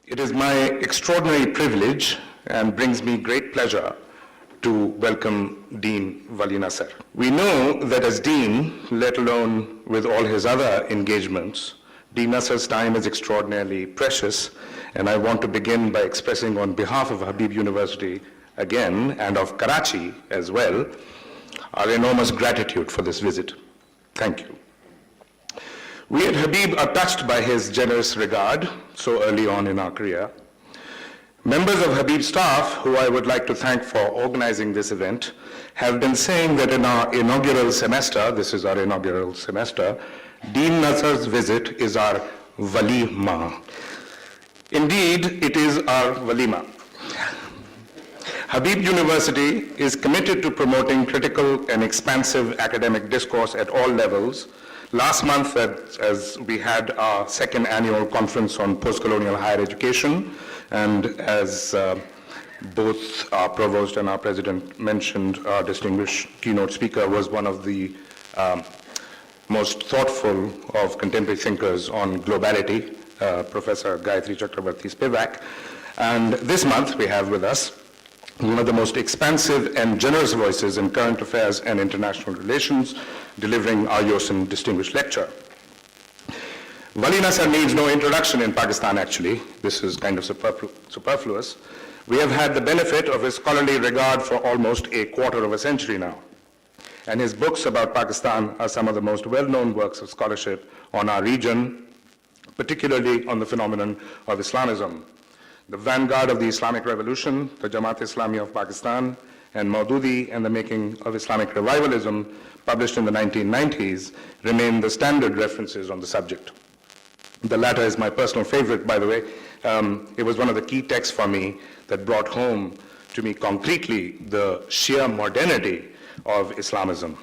It is my extraordinary privilege and brings me great pleasure to welcome Dean Vali Nasr. We know that as Dean, let alone with all his other engagements, Dean Nasr's time is extraordinarily precious, and I want to begin by expressing on behalf of Habib University again, and of Karachi as well, our enormous gratitude for this visit. Thank you. We at Habib are touched by his generous regard so early on in our career. Members of Habib's staff, who I would like to thank for organizing this event, have been saying that in our inaugural semester, this is our inaugural semester, Dean Nasr's visit is our walima. Indeed, it is our walima. Habib University is committed to promoting critical and expansive academic discourse at all levels. Last month, as we had our second annual conference on post-colonial higher education, and as both our provost and our president mentioned, our distinguished keynote speaker was one of the most thoughtful of contemporary thinkers on globality, Professor Gayatri Chakrabarti Spivak. And this month we have with us one of the most expansive and generous voices in current affairs and international relations, delivering our Yosin Distinguished Lecture. Vali Nasr needs no introduction in Pakistan, actually. This is kind of superfluous. We have had the benefit of his scholarly regard for almost a quarter of a century now. And his books about Pakistan are some of the most well-known works of scholarship on our region, particularly on the phenomenon of Islamism. The Vanguard of the Islamic Revolution, the Jamaat-e-Islami of Pakistan, and Maududi and the Making of Islamic Revivalism, published in the 1990s, remain the standard references on the subject. The latter is my personal favorite, by the way. It was one of the key texts for me that brought home to me concretely the sheer modernity of Islamism.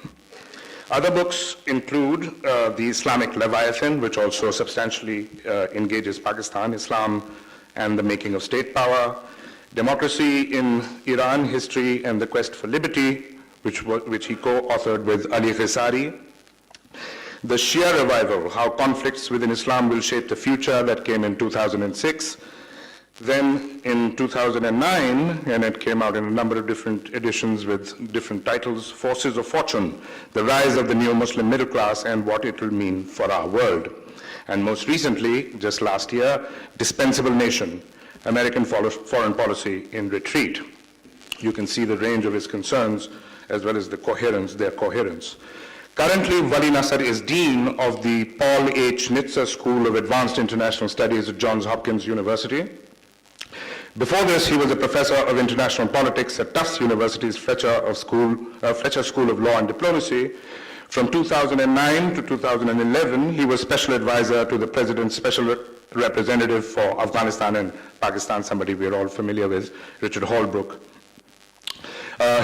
Other books include the Islamic Leviathan, which also substantially engages Pakistan, Islam and the Making of State Power, Democracy in Iran, History and the Quest for Liberty, which he co-authored with Ali Khisari, The Shia Revival, How Conflicts Within Islam Will Shape the Future, that came in 2006. Then in 2009, and it came out in a number of different editions with different titles, Forces of Fortune, The Rise of the New Muslim Middle Class and What It Will Mean for Our World. And most recently, just last year, Dispensable Nation, American Foreign Policy in Retreat. You can see the range of his concerns as well as their coherence. Currently, Vali Nasr is Dean of the Paul H. Nitzer School of Advanced International Studies at Johns Hopkins University. Before this, he was a professor of international politics at Tufts University's Fletcher School of Law and Diplomacy. From 2009 to 2011, he was special advisor to the President's Special Representative for Afghanistan and Pakistan, somebody we're all familiar with, Richard Haass.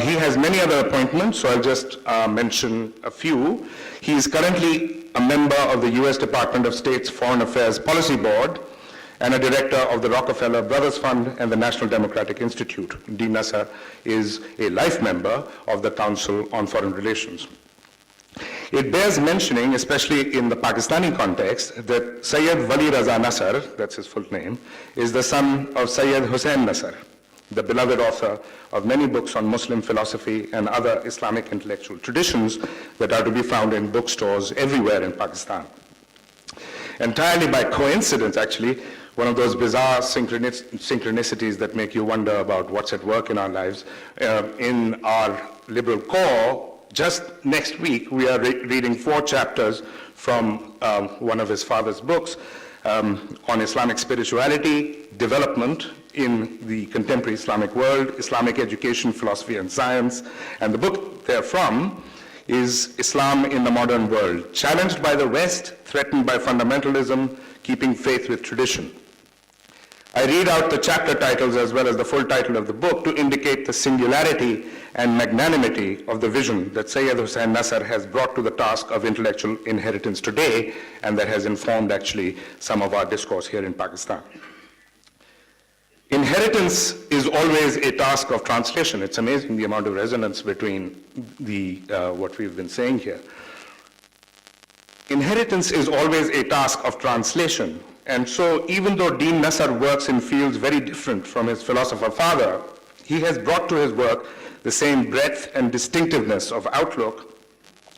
He has many other appointments, so I'll just mention a few. He is currently a member of the U.S. Department of State's Foreign Affairs Policy Board and a director of the Rockefeller Brothers Fund and the National Democratic Institute. Dean Nasr is a life member of the Council on Foreign Relations. It bears mentioning, especially in the Pakistani context, that Sayyid Wali Raza Nasr, that's his full name, is the son of Sayyid Hussain Nasr, the beloved author of many books on Muslim philosophy and other Islamic intellectual traditions that are to be found in bookstores everywhere in Pakistan. Entirely by coincidence, actually, one of those bizarre synchronicities that make you wonder about what's at work in our lives, in our liberal core, just next week, we are reading 4 chapters from one of his father's books on Islamic spirituality, development in the contemporary Islamic world, Islamic education, philosophy, and science. And the book therefrom is Islam in the Modern World, Challenged by the West, Threatened by Fundamentalism, Keeping Faith with Tradition. I read out the chapter titles as well as the full title of the book to indicate the singularity and magnanimity of the vision that Sayyid Hussain Nasr has brought to the task of intellectual inheritance today, and that has informed actually some of our discourse here in Pakistan. Inheritance is always a task of translation. It's amazing the amount of resonance between what we've been saying here. Inheritance is always a task of translation, And so even though Dean Nasr works in fields very different from his philosopher father, he has brought to his work the same breadth and distinctiveness of outlook,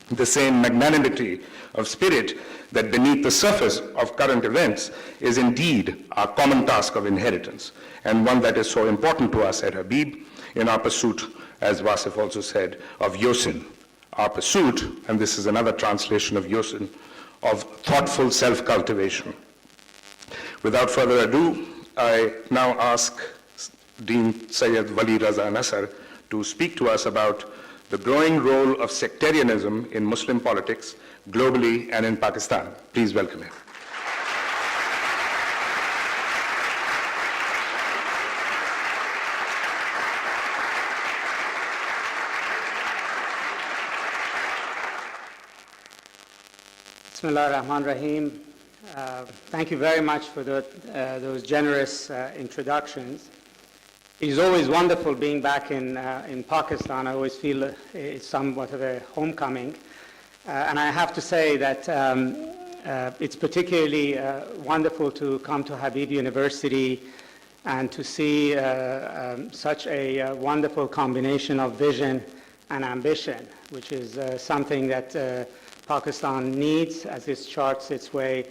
the same magnanimity of spirit that beneath the surface of current events is indeed our common task of inheritance, and one that is so important to us at Habib in our pursuit, as Wasif also said, of Yosin, our pursuit, and this is another translation of Yosin, of thoughtful self-cultivation. Without further ado, I now ask Dean Syed Vali Nasr to speak to us about the growing role of sectarianism in Muslim politics globally and in Pakistan. Please welcome him. Bismillah ar-Rahman ar-Rahim. Thank you very much for those generous introductions. It is always wonderful being back in Pakistan. I always feel it's somewhat of a homecoming. And I have to say that it's particularly wonderful to come to Habib University and to see such a wonderful combination of vision and ambition, which is something that Pakistan needs as it charts its way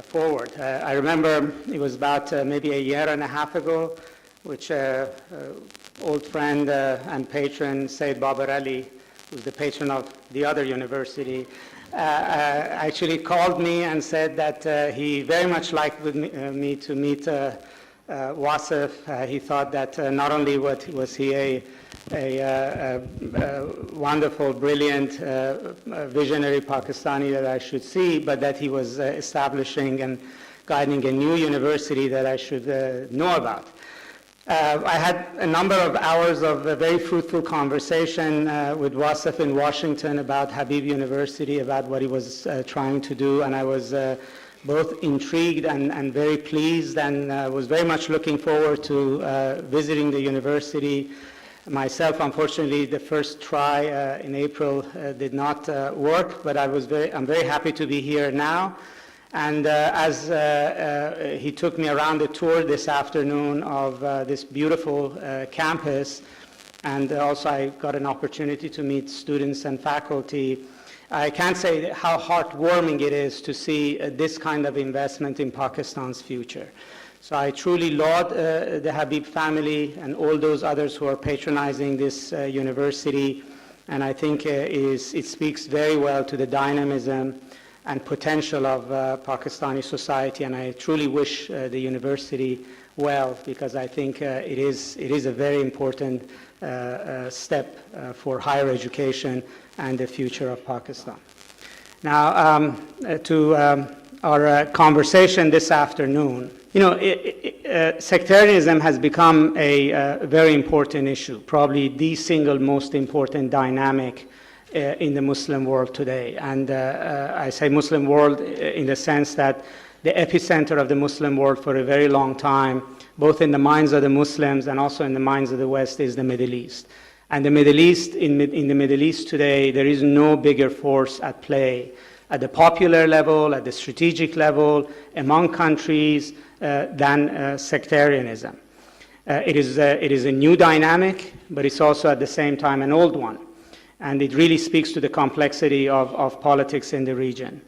forward. I remember it was about maybe a year and a half ago, which old friend and patron Sayyid Babar Ali, who's the patron of the other university, actually called me and said that he very much liked me to meet Wasif. He thought that not only was he a wonderful, brilliant, visionary Pakistani that I should see, but that he was establishing and guiding a new university that I should know about. I had a number of hours of a very fruitful conversation with Wasif in Washington about Habib University, about what he was trying to do, and I was both intrigued and very pleased, and was very much looking forward to visiting the university myself. Unfortunately, the first try in April did not work, but I'm very happy to be here now. And as he took me around the tour this afternoon of this beautiful campus, and also I got an opportunity to meet students and faculty, I can't say how heartwarming it is to see this kind of investment in Pakistan's future. So I truly laud the Habib family and all those others who are patronizing this university, and I think it speaks very well to the dynamism and potential of Pakistani society, and I truly wish the university well, because I think it is a very important step for higher education and the future of Pakistan. Now, to our conversation this afternoon. You know, sectarianism has become a very important issue, probably the single most important dynamic in the Muslim world today. And I say Muslim world in the sense that the epicenter of the Muslim world for a very long time, both in the minds of the Muslims and also in the minds of the West, is the Middle East. And the Middle East, in the Middle East today, there is no bigger force at play at the popular level, at the strategic level, among countries than sectarianism. It is a new dynamic, but it's also at the same time an old one. And it really speaks to the complexity of politics in the region.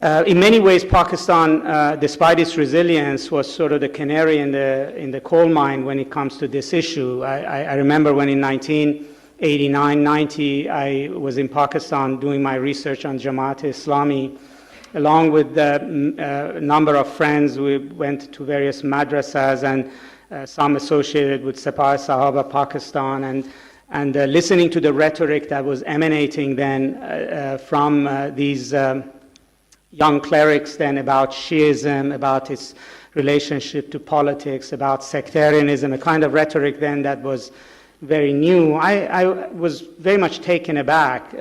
In many ways, Pakistan, despite its resilience, was sort of the canary in the coal mine when it comes to this issue. I remember when in 1989-90, I was in Pakistan doing my research on Jamaat-e-Islami. Along with a number of friends, we went to various madrasas, and some associated with Sepah Sahaba Pakistan, and listening to the rhetoric that was emanating then from these young clerics then about Shiism, about its relationship to politics, about sectarianism, a kind of rhetoric then that was very new. I was very much taken aback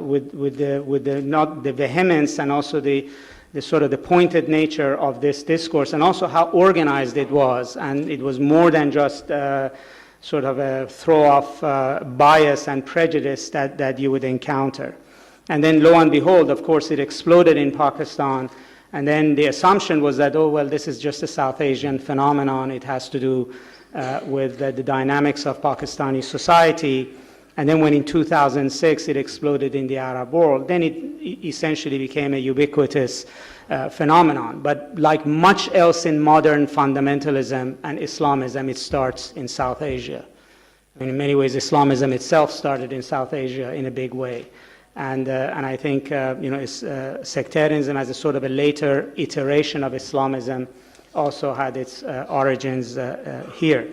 with the vehemence and also the sort of the pointed nature of this discourse, and also how organized it was. And it was more than just sort of a throw-off bias and prejudice that you would encounter. And then lo and behold, of course, it exploded in Pakistan And then the assumption was that, oh, well, this is just a South Asian phenomenon. It has to do with the dynamics of Pakistani society. And then when in 2006 it exploded in the Arab world, then it essentially became a ubiquitous phenomenon. But like much else in modern fundamentalism and Islamism, it starts in South Asia. I mean, in many ways, Islamism itself started in South Asia in a big way. And I think sectarianism as a sort of a later iteration of Islamism also had its origins here.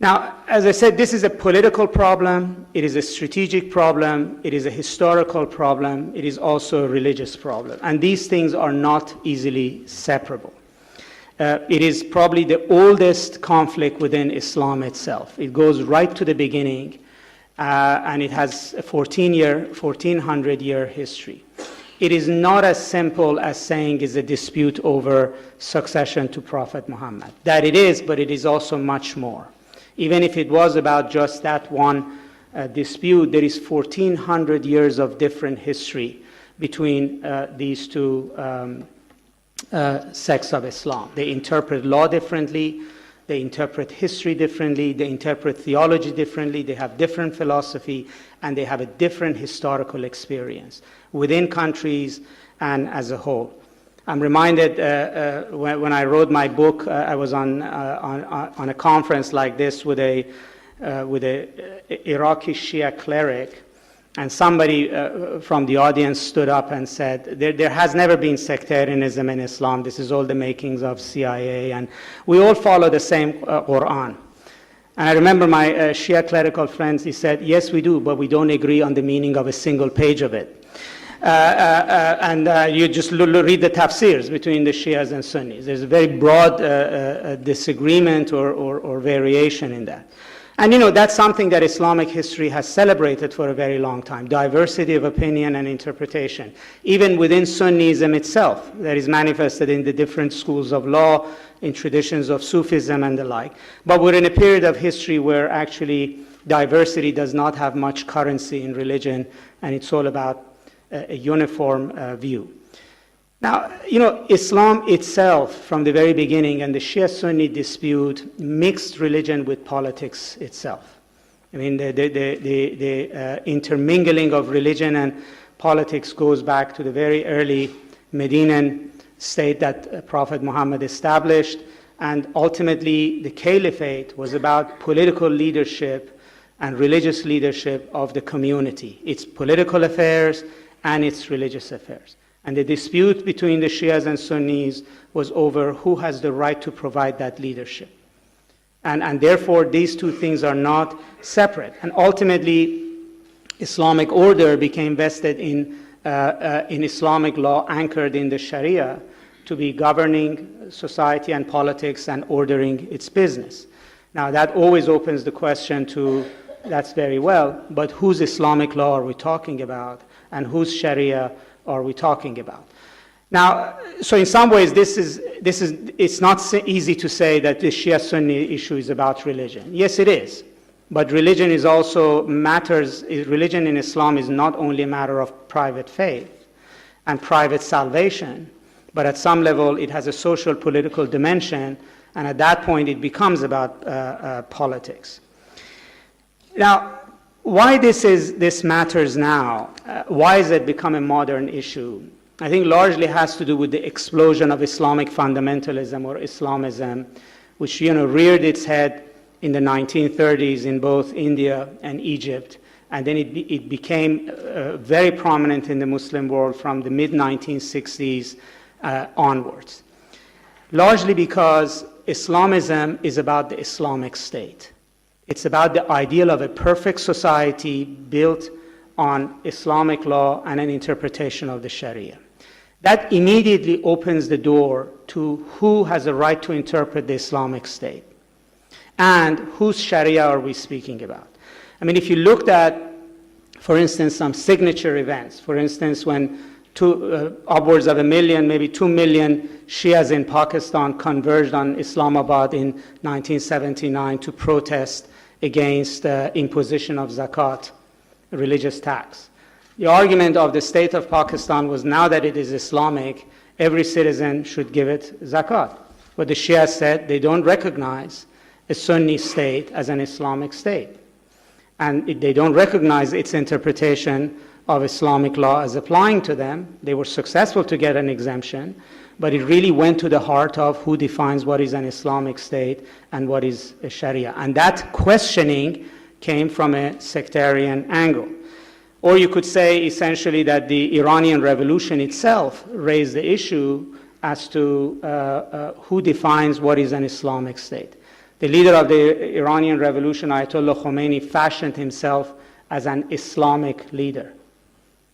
Now, as I said, this is a political problem, it is a strategic problem, it is a historical problem, it is also a religious problem. And these things are not easily separable. It is probably the oldest conflict within Islam itself. It goes right to the beginning. And it has a 1400-year history. It is not as simple as saying it's a dispute over succession to Prophet Muhammad. That it is, but it is also much more. Even if it was about just that one dispute, there is 1400 years of different history between these two sects of Islam. They interpret law differently. They interpret history differently, they interpret theology differently, they have different philosophy, and they have a different historical experience within countries and as a whole. I'm reminded when I wrote my book, I was on a conference like this with a Iraqi Shia cleric, and somebody from the audience stood up and said, there has never been sectarianism in Islam. This is all the makings of CIA, and we all follow the same Quran. And I remember my Shia clerical friends, he said, yes, we do, but we don't agree on the meaning of a single page of it. You just read the tafsirs between the Shias and Sunnis. There's a very broad disagreement or variation in that. And that's something that Islamic history has celebrated for a very long time, diversity of opinion and interpretation. Even within Sunnism itself, that is manifested in the different schools of law, in traditions of Sufism and the like. But we're in a period of history where actually diversity does not have much currency in religion, and it's all about a uniform view. Now, Islam itself, from the very beginning, and the Shia-Sunni dispute, mixed religion with politics itself. I mean, the intermingling of religion and politics goes back to the very early Medinan state that Prophet Muhammad established, and ultimately the caliphate was about political leadership and religious leadership of the community, its political affairs and its religious affairs. And the dispute between the Shias and Sunnis was over who has the right to provide that leadership. And therefore, these two things are not separate. And ultimately, Islamic order became vested in Islamic law anchored in the Sharia to be governing society and politics and ordering its business. Now, that always opens the question to, that's very well, but whose Islamic law are we talking about, and whose Sharia are we talking about? Now, so in some ways, it's not easy to say that the Shia-Sunni issue is about religion. Yes, it is. But religion is also religion in Islam is not only a matter of private faith and private salvation, but at some level it has a social political dimension, and at that point it becomes about politics. Now, why this matters now? Why has it become a modern issue? I think largely has to do with the explosion of Islamic fundamentalism or Islamism, which reared its head in the 1930s in both India and Egypt, and then it became very prominent in the Muslim world from the mid-1960s onwards. Largely because Islamism is about the Islamic State. It's about the ideal of a perfect society built on Islamic law and an interpretation of the Sharia. That immediately opens the door to who has a right to interpret the Islamic State and whose Sharia are we speaking about. I mean, if you looked at, for instance, some signature events, for instance, when upwards of 1 million, maybe 2 million Shias in Pakistan converged on Islamabad in 1979 to protest against imposition of zakat, religious tax. The argument of the state of Pakistan was, now that it is Islamic, Every citizen should give it zakat. But the Shia said they don't recognize a Sunni state as an Islamic state. And they don't recognize its interpretation of Islamic law as applying to them. They were successful to get an exemption, but it really went to the heart of who defines what is an Islamic state and what is a Sharia. And that questioning came from a sectarian angle. Or you could say essentially that the Iranian Revolution itself raised the issue as to who defines what is an Islamic state. The leader of the Iranian Revolution, Ayatollah Khomeini, fashioned himself as an Islamic leader,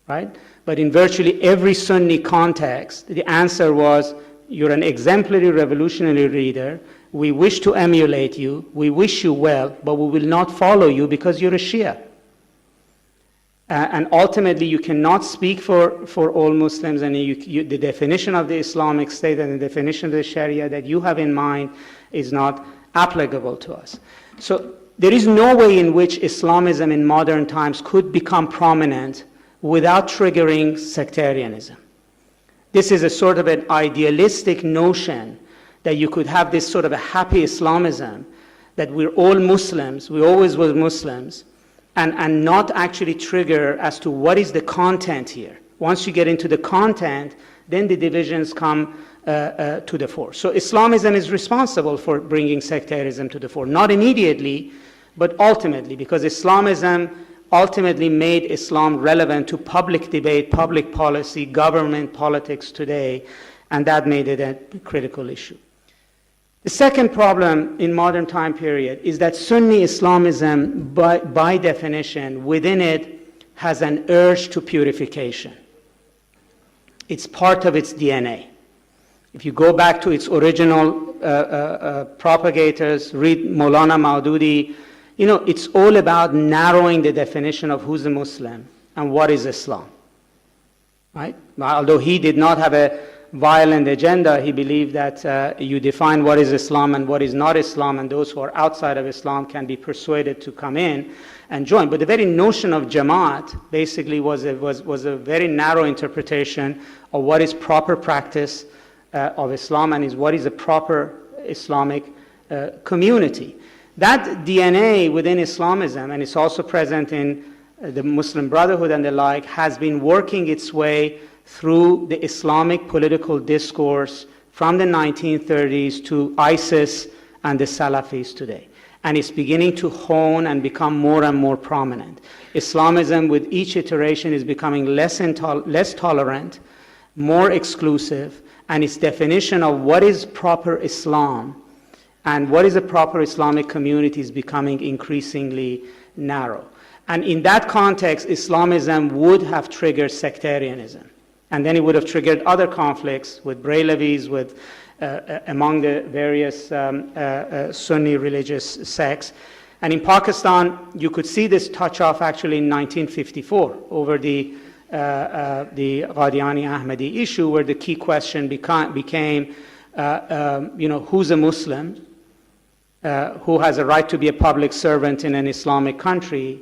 right? But in virtually every Sunni context, the answer was, you're an exemplary revolutionary leader, we wish to emulate you, we wish you well, but we will not follow you because you're a Shia. And ultimately, you cannot speak for all Muslims, and the definition of the Islamic State and the definition of the Sharia that you have in mind is not applicable to us. So there is no way in which Islamism in modern times could become prominent without triggering sectarianism. This is a sort of an idealistic notion that you could have this sort of a happy Islamism, that we're all Muslims, we always were Muslims, and not actually trigger as to what is the content here. Once you get into the content, then the divisions come to the fore. So Islamism is responsible for bringing sectarianism to the fore. Not immediately, but ultimately, because Islamism ultimately made Islam relevant to public debate, public policy, government politics today, and that made it a critical issue. The second problem in modern time period is that Sunni Islamism, by definition, within it has an urge to purification. It's part of its DNA. If you go back to its original propagators, read Maulana Maududi, it's all about narrowing the definition of who's a Muslim and what is Islam, right? Although he did not have a violent agenda, he believed that you define what is Islam and what is not Islam, and those who are outside of Islam can be persuaded to come in and join. But the very notion of Jamaat basically was a very narrow interpretation of what is proper practice of Islam and what is a proper Islamic community. That DNA within Islamism, and it's also present in the Muslim Brotherhood and the like, has been working its way through the Islamic political discourse from the 1930s to ISIS and the Salafis today. And it's beginning to hone and become more and more prominent. Islamism, with each iteration, is becoming less tolerant, more exclusive, and its definition of what is proper Islam and what is a proper Islamic community is becoming increasingly narrow. And in that context, Islamism would have triggered sectarianism. And then it would have triggered other conflicts with Brehlevis, with among the various Sunni religious sects. And in Pakistan, you could see this touch off actually in 1954 over the Qadiani Ahmadi issue, where the key question became, who's a Muslim, who has a right to be a public servant in an Islamic country,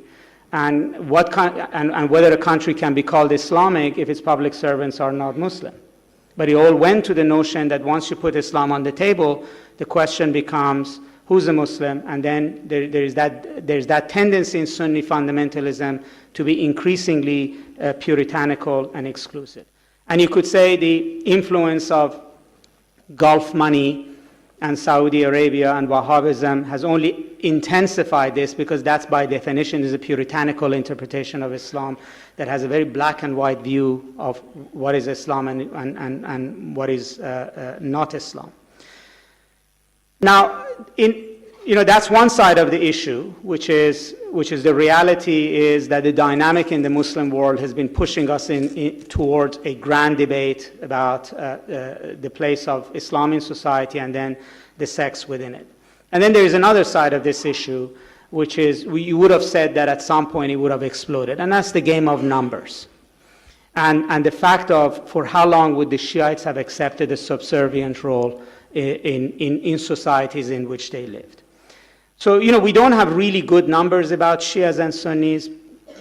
and whether a country can be called Islamic if its public servants are not Muslim. But it all went to the notion that once you put Islam on the table, the question becomes who's a Muslim, and then there's that tendency in Sunni fundamentalism to be increasingly puritanical and exclusive. And you could say the influence of Gulf money and Saudi Arabia and Wahhabism has only intensified this, because that's by definition is a puritanical interpretation of Islam that has a very black and white view of what is Islam and what is not Islam. Now, that's one side of the issue, which is the reality is that the dynamic in the Muslim world has been pushing us towards a grand debate about the place of Islam in society and then the sects within it. And then there is another side of this issue, which is you would have said that at some point it would have exploded, and that's the game of numbers. And the fact of for how long would the Shiites have accepted a subservient role in societies in which they lived. So, we don't have really good numbers about Shias and Sunnis.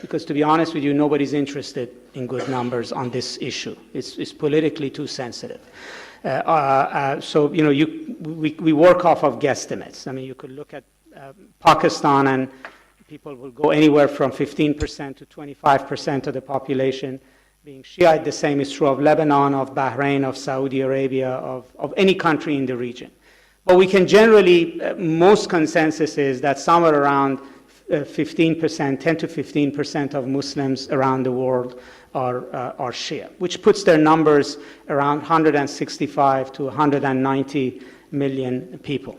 because to be honest with you, nobody's interested in good numbers on this issue. It's politically too sensitive. So, we work off of guesstimates. I mean, you could look at Pakistan, and people will go anywhere from 15% to 25% of the population being Shiite. The same is true of Lebanon, of Bahrain, of Saudi Arabia, of any country in the region. But we can generally, most consensus is that somewhere around 15%, 10 to 15% of Muslims around the world are Shia, which puts their numbers around 165 to 190 million people.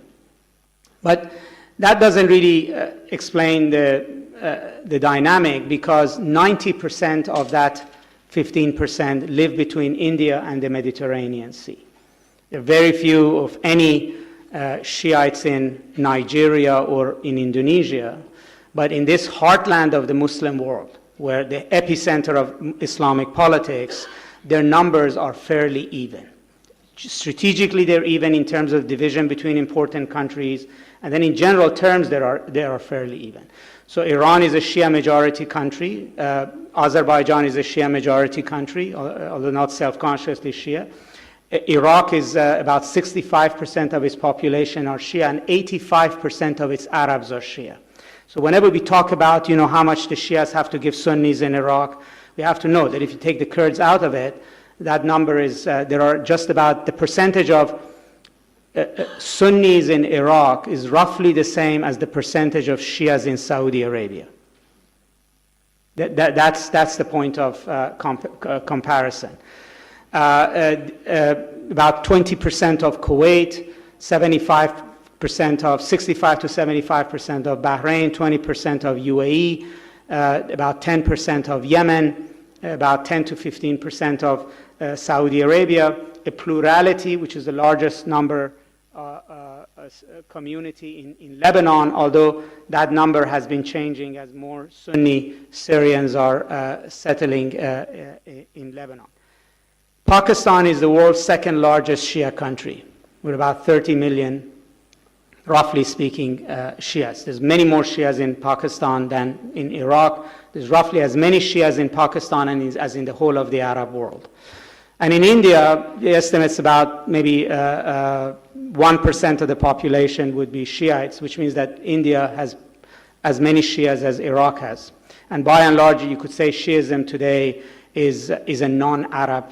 But that doesn't really explain the dynamic, because 90% of that 15% live between India and the Mediterranean Sea. There are very few, of any, Shiites in Nigeria or in Indonesia, but in this heartland of the Muslim world, where the epicenter of Islamic politics, their numbers are fairly even. Strategically, they're even in terms of division between important countries, and then in general terms, they are fairly even. So Iran is a Shia majority country. Azerbaijan is a Shia majority country, although not self-consciously Shia. Iraq is about 65% of its population are Shia, and 85% of its Arabs are Shia. So whenever we talk about, how much the Shias have to give Sunnis in Iraq, we have to know that if you take the Kurds out of it, that number is, there are just about the percentage of Sunnis in Iraq is roughly the same as the percentage of Shias in Saudi Arabia. That's the point of comparison. About 20% of Kuwait, 65 to 75% of Bahrain, 20% of UAE, about 10% of Yemen, about 10 to 15% of Saudi Arabia, a plurality, which is the largest number community in Lebanon, although that number has been changing as more Sunni Syrians are settling in Lebanon. Pakistan is the world's second largest Shia country, with about 30 million, roughly speaking, Shias. There's many more Shias in Pakistan than in Iraq. There's roughly as many Shias in Pakistan as in the whole of the Arab world. And in India, the estimate's about maybe 1% of the population would be Shiites, which means that India has as many Shias as Iraq has. And by and large, you could say Shiism today is a non-Arab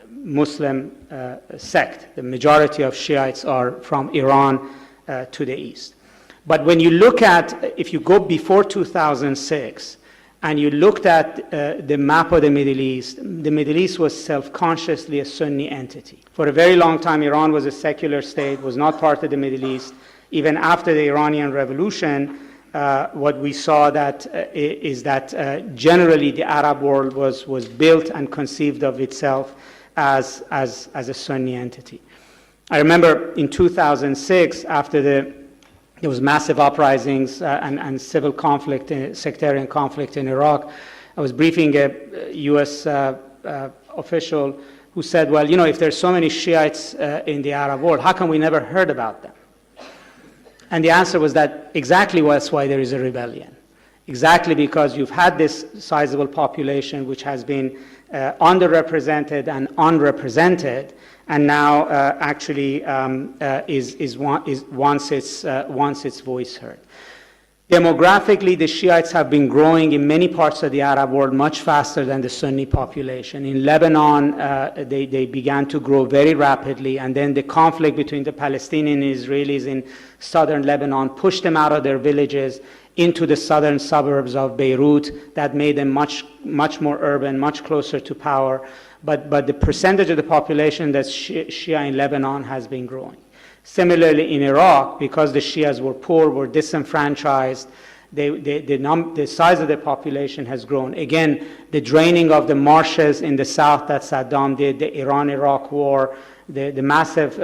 Muslim sect. The majority of Shiites are from Iran to the east. But when you look at, if you go before 2006, and you looked at the map of the Middle East was self-consciously a Sunni entity. For a very long time, Iran was a secular state, was not part of the Middle East. Even after the Iranian Revolution, what we saw is that generally the Arab world was built and conceived of itself as a Sunni entity. I remember in 2006, after there was massive uprisings and civil conflict, sectarian conflict in Iraq. I was briefing a U.S. Official who said, well, if there's so many Shiites in the Arab world, how come we never heard about them? And the answer was that exactly that's why there is a rebellion. Exactly because you've had this sizable population which has been underrepresented and unrepresented, and now actually wants its voice heard. Demographically, the Shiites have been growing in many parts of the Arab world much faster than the Sunni population. In Lebanon, they began to grow very rapidly, and then the conflict between the Palestinian and Israelis in southern Lebanon pushed them out of their villages into the southern suburbs of Beirut. That made them much more urban, much closer to power. But the percentage of the population that's Shia in Lebanon has been growing. Similarly, in Iraq, because the Shias were poor, were disenfranchised, the size of the population has grown. Again, the draining of the marshes in the south that Saddam did, the Iran-Iraq war, the massive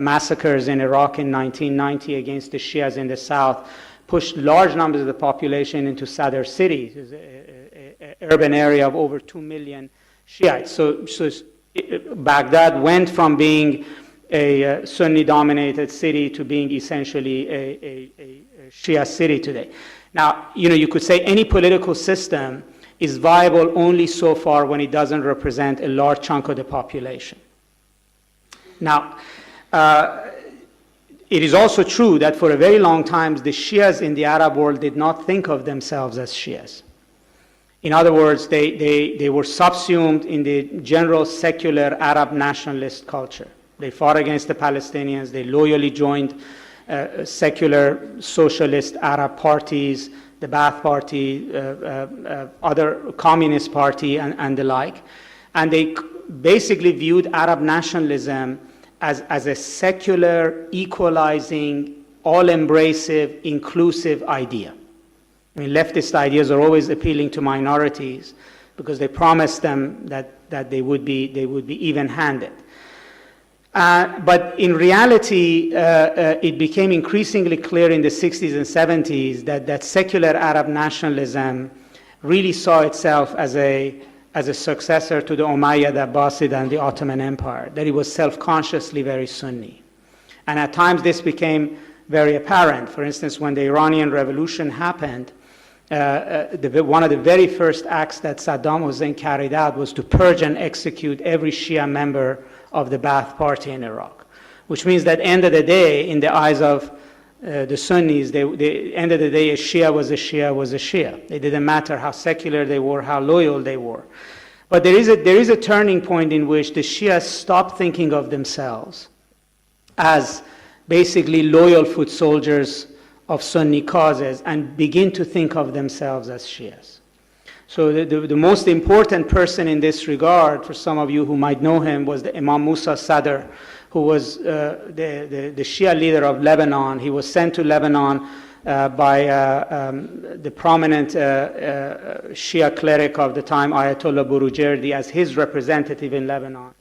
massacres in Iraq in 1990 against the Shias in the south, pushed large numbers of the population into Sadr city, an urban area of over 2 million Shiites. So Baghdad went from being a Sunni-dominated city to being essentially a Shia city today. Now, you could say any political system is viable only so far when it doesn't represent a large chunk of the population. Now, it is also true that for a very long time, the Shias in the Arab world did not think of themselves as Shias. In other words, they were subsumed in the general secular Arab nationalist culture. They fought against the Palestinians. They loyally joined secular socialist Arab parties, the Ba'ath Party, other communist party, and the like. And they basically viewed Arab nationalism as a secular, equalizing, all-embracive, inclusive idea. I mean, leftist ideas are always appealing to minorities because they promise them that they would be even-handed. But in reality, it became increasingly clear in the 60s and 70s that secular Arab nationalism really saw itself as a successor to the Umayyad, Abbasid, and the Ottoman Empire, that it was self-consciously very Sunni. And at times this became very apparent. For instance, when the Iranian Revolution happened, one of the very first acts that Saddam Hussein carried out was to purge and execute every Shia member of the Ba'ath Party in Iraq, which means that end of the day, in the eyes of the Sunnis, end of the day, a Shia was a Shia was a Shia. It didn't matter how secular they were, how loyal they were. But there is a turning point in which the Shias stopped thinking of themselves as basically loyal foot soldiers of Sunni causes and begin to think of themselves as Shias. So the most important person in this regard, for some of you who might know him, was the Imam Musa Sadr, who was the Shia leader of Lebanon. He was sent to Lebanon by the prominent Shia cleric of the time, Ayatollah Burujerdi, as his representative in Lebanon.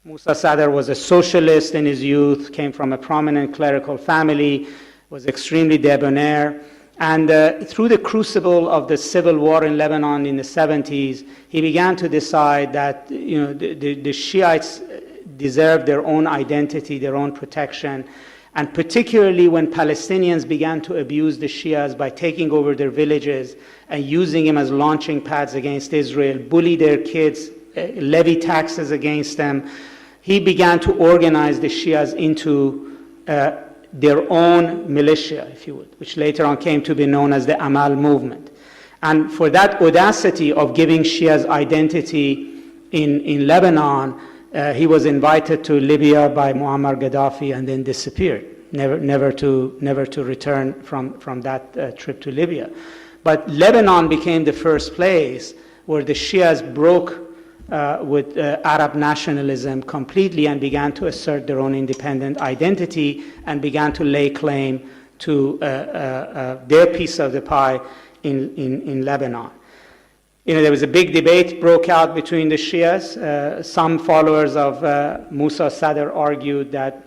Musa Sadr was a socialist in his youth, came from a prominent clerical family, was extremely debonair. And through the crucible of the civil war in Lebanon in the 70s, he began to decide that the Shiites deserve their own identity, their own protection. And particularly when Palestinians began to abuse the Shias by taking over their villages and using them as launching pads against Israel, bully their kids, levy taxes against them, he began to organize the Shias into their own militia, if you would, which later on came to be known as the Amal movement. And for that audacity of giving Shias identity in Lebanon, he was invited to Libya by Muammar Gaddafi and then disappeared, never to return from that trip to Libya. But Lebanon became the first place where the Shias broke with Arab nationalism completely and began to assert their own independent identity and began to lay claim to their piece of the pie in Lebanon. There was a big debate broke out between the Shias. Some followers of Musa Sadr argued that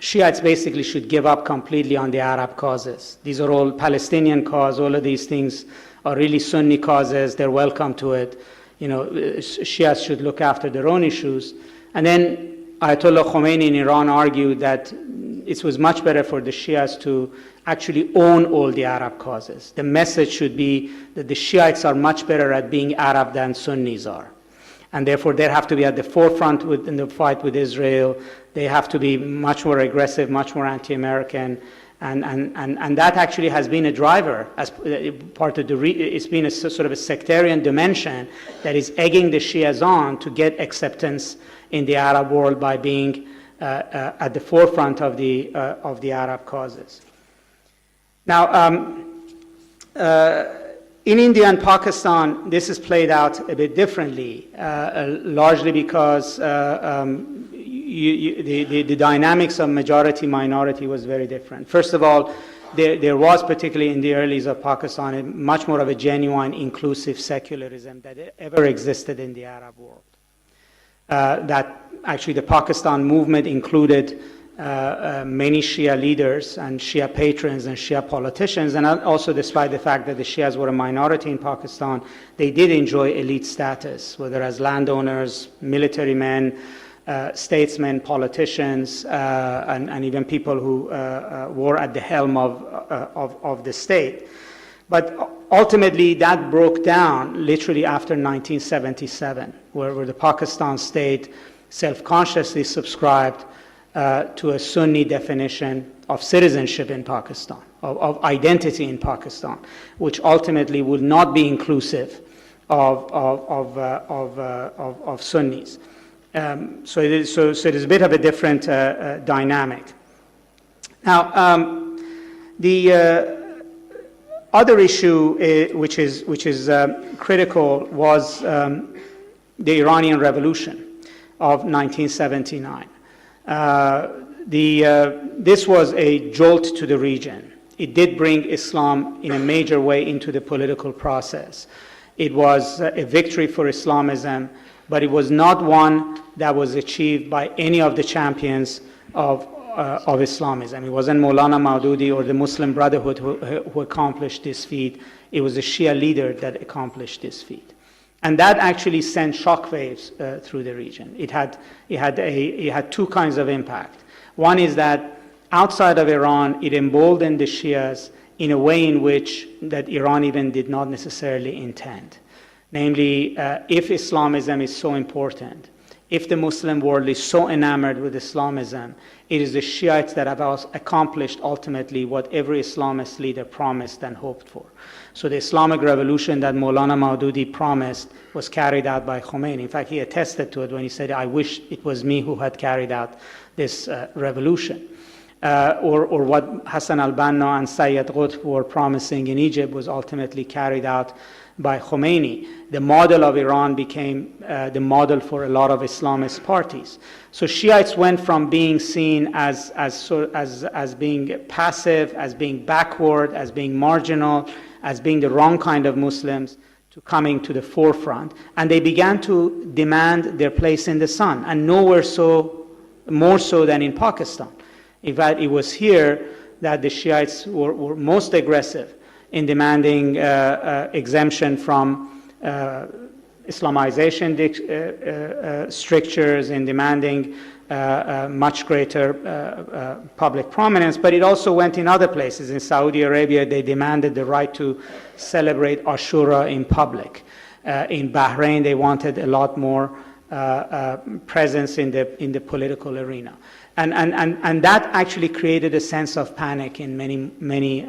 Shiites basically should give up completely on the Arab causes. These are all Palestinian causes. All of these things are really Sunni causes. They're welcome to it. Shias should look after their own issues. And then Ayatollah Khomeini in Iran argued that it was much better for the Shias to actually own all the Arab causes. The message should be that the Shiites are much better at being Arab than Sunnis are. And therefore, they have to be at the forefront in the fight with Israel. They have to be much more aggressive, much more anti-American. And that actually has been a driver as part of it's been a sort of a sectarian dimension that is egging the Shias on to get acceptance in the Arab world by being at the forefront of the Arab causes. Now, in India and Pakistan, this is played out a bit differently, largely because the dynamics of majority-minority was very different. First of all, there was, particularly in the earlys of Pakistan, much more of a genuine inclusive secularism that ever existed in the Arab world. That actually the Pakistan movement included many Shia leaders and Shia patrons and Shia politicians, and also despite the fact that the Shias were a minority in Pakistan, they did enjoy elite status, whether as landowners, military men, statesmen, politicians, and even people who were at the helm of the state. But ultimately, that broke down literally after 1977, where the Pakistan state self-consciously subscribed to a Sunni definition of citizenship in Pakistan, of identity in Pakistan, which ultimately would not be inclusive of Sunnis. So it is a bit of a different dynamic. Now, the other issue which is critical was the Iranian Revolution of 1979. This was a jolt to the region. It did bring Islam in a major way into the political process. It was a victory for Islamism, but it was not one that was achieved by any of the champions of Islamism. It wasn't Maulana Maududi or the Muslim Brotherhood who accomplished this feat. It was a Shia leader that accomplished this feat. And that actually sent shockwaves through the region. It had two kinds of impact. One is that outside of Iran, it emboldened the Shias in a way in which that Iran even did not necessarily intend. Namely, if Islamism is so important, if the Muslim world is so enamored with Islamism, it is the Shiites that have accomplished ultimately what every Islamist leader promised and hoped for. So the Islamic revolution that Maulana Maududi promised was carried out by Khomeini. In fact, he attested to it when he said, "I wish it was me who had carried out this revolution." Or what Hassan al-Banna and Sayyid Qutb were promising in Egypt was ultimately carried out by Khomeini. The model of Iran became the model for a lot of Islamist parties. So Shiites went from being seen as being passive, as being backward, as being marginal, as being the wrong kind of Muslims, to coming to the forefront. And they began to demand their place in the sun, and nowhere more so than in Pakistan. In fact, it was here that the Shiites were most aggressive in demanding exemption from Islamization strictures, in demanding much greater public prominence, but it also went in other places. In Saudi Arabia, they demanded the right to celebrate Ashura in public. In Bahrain, they wanted a lot more presence in the political arena. And that actually created a sense of panic in many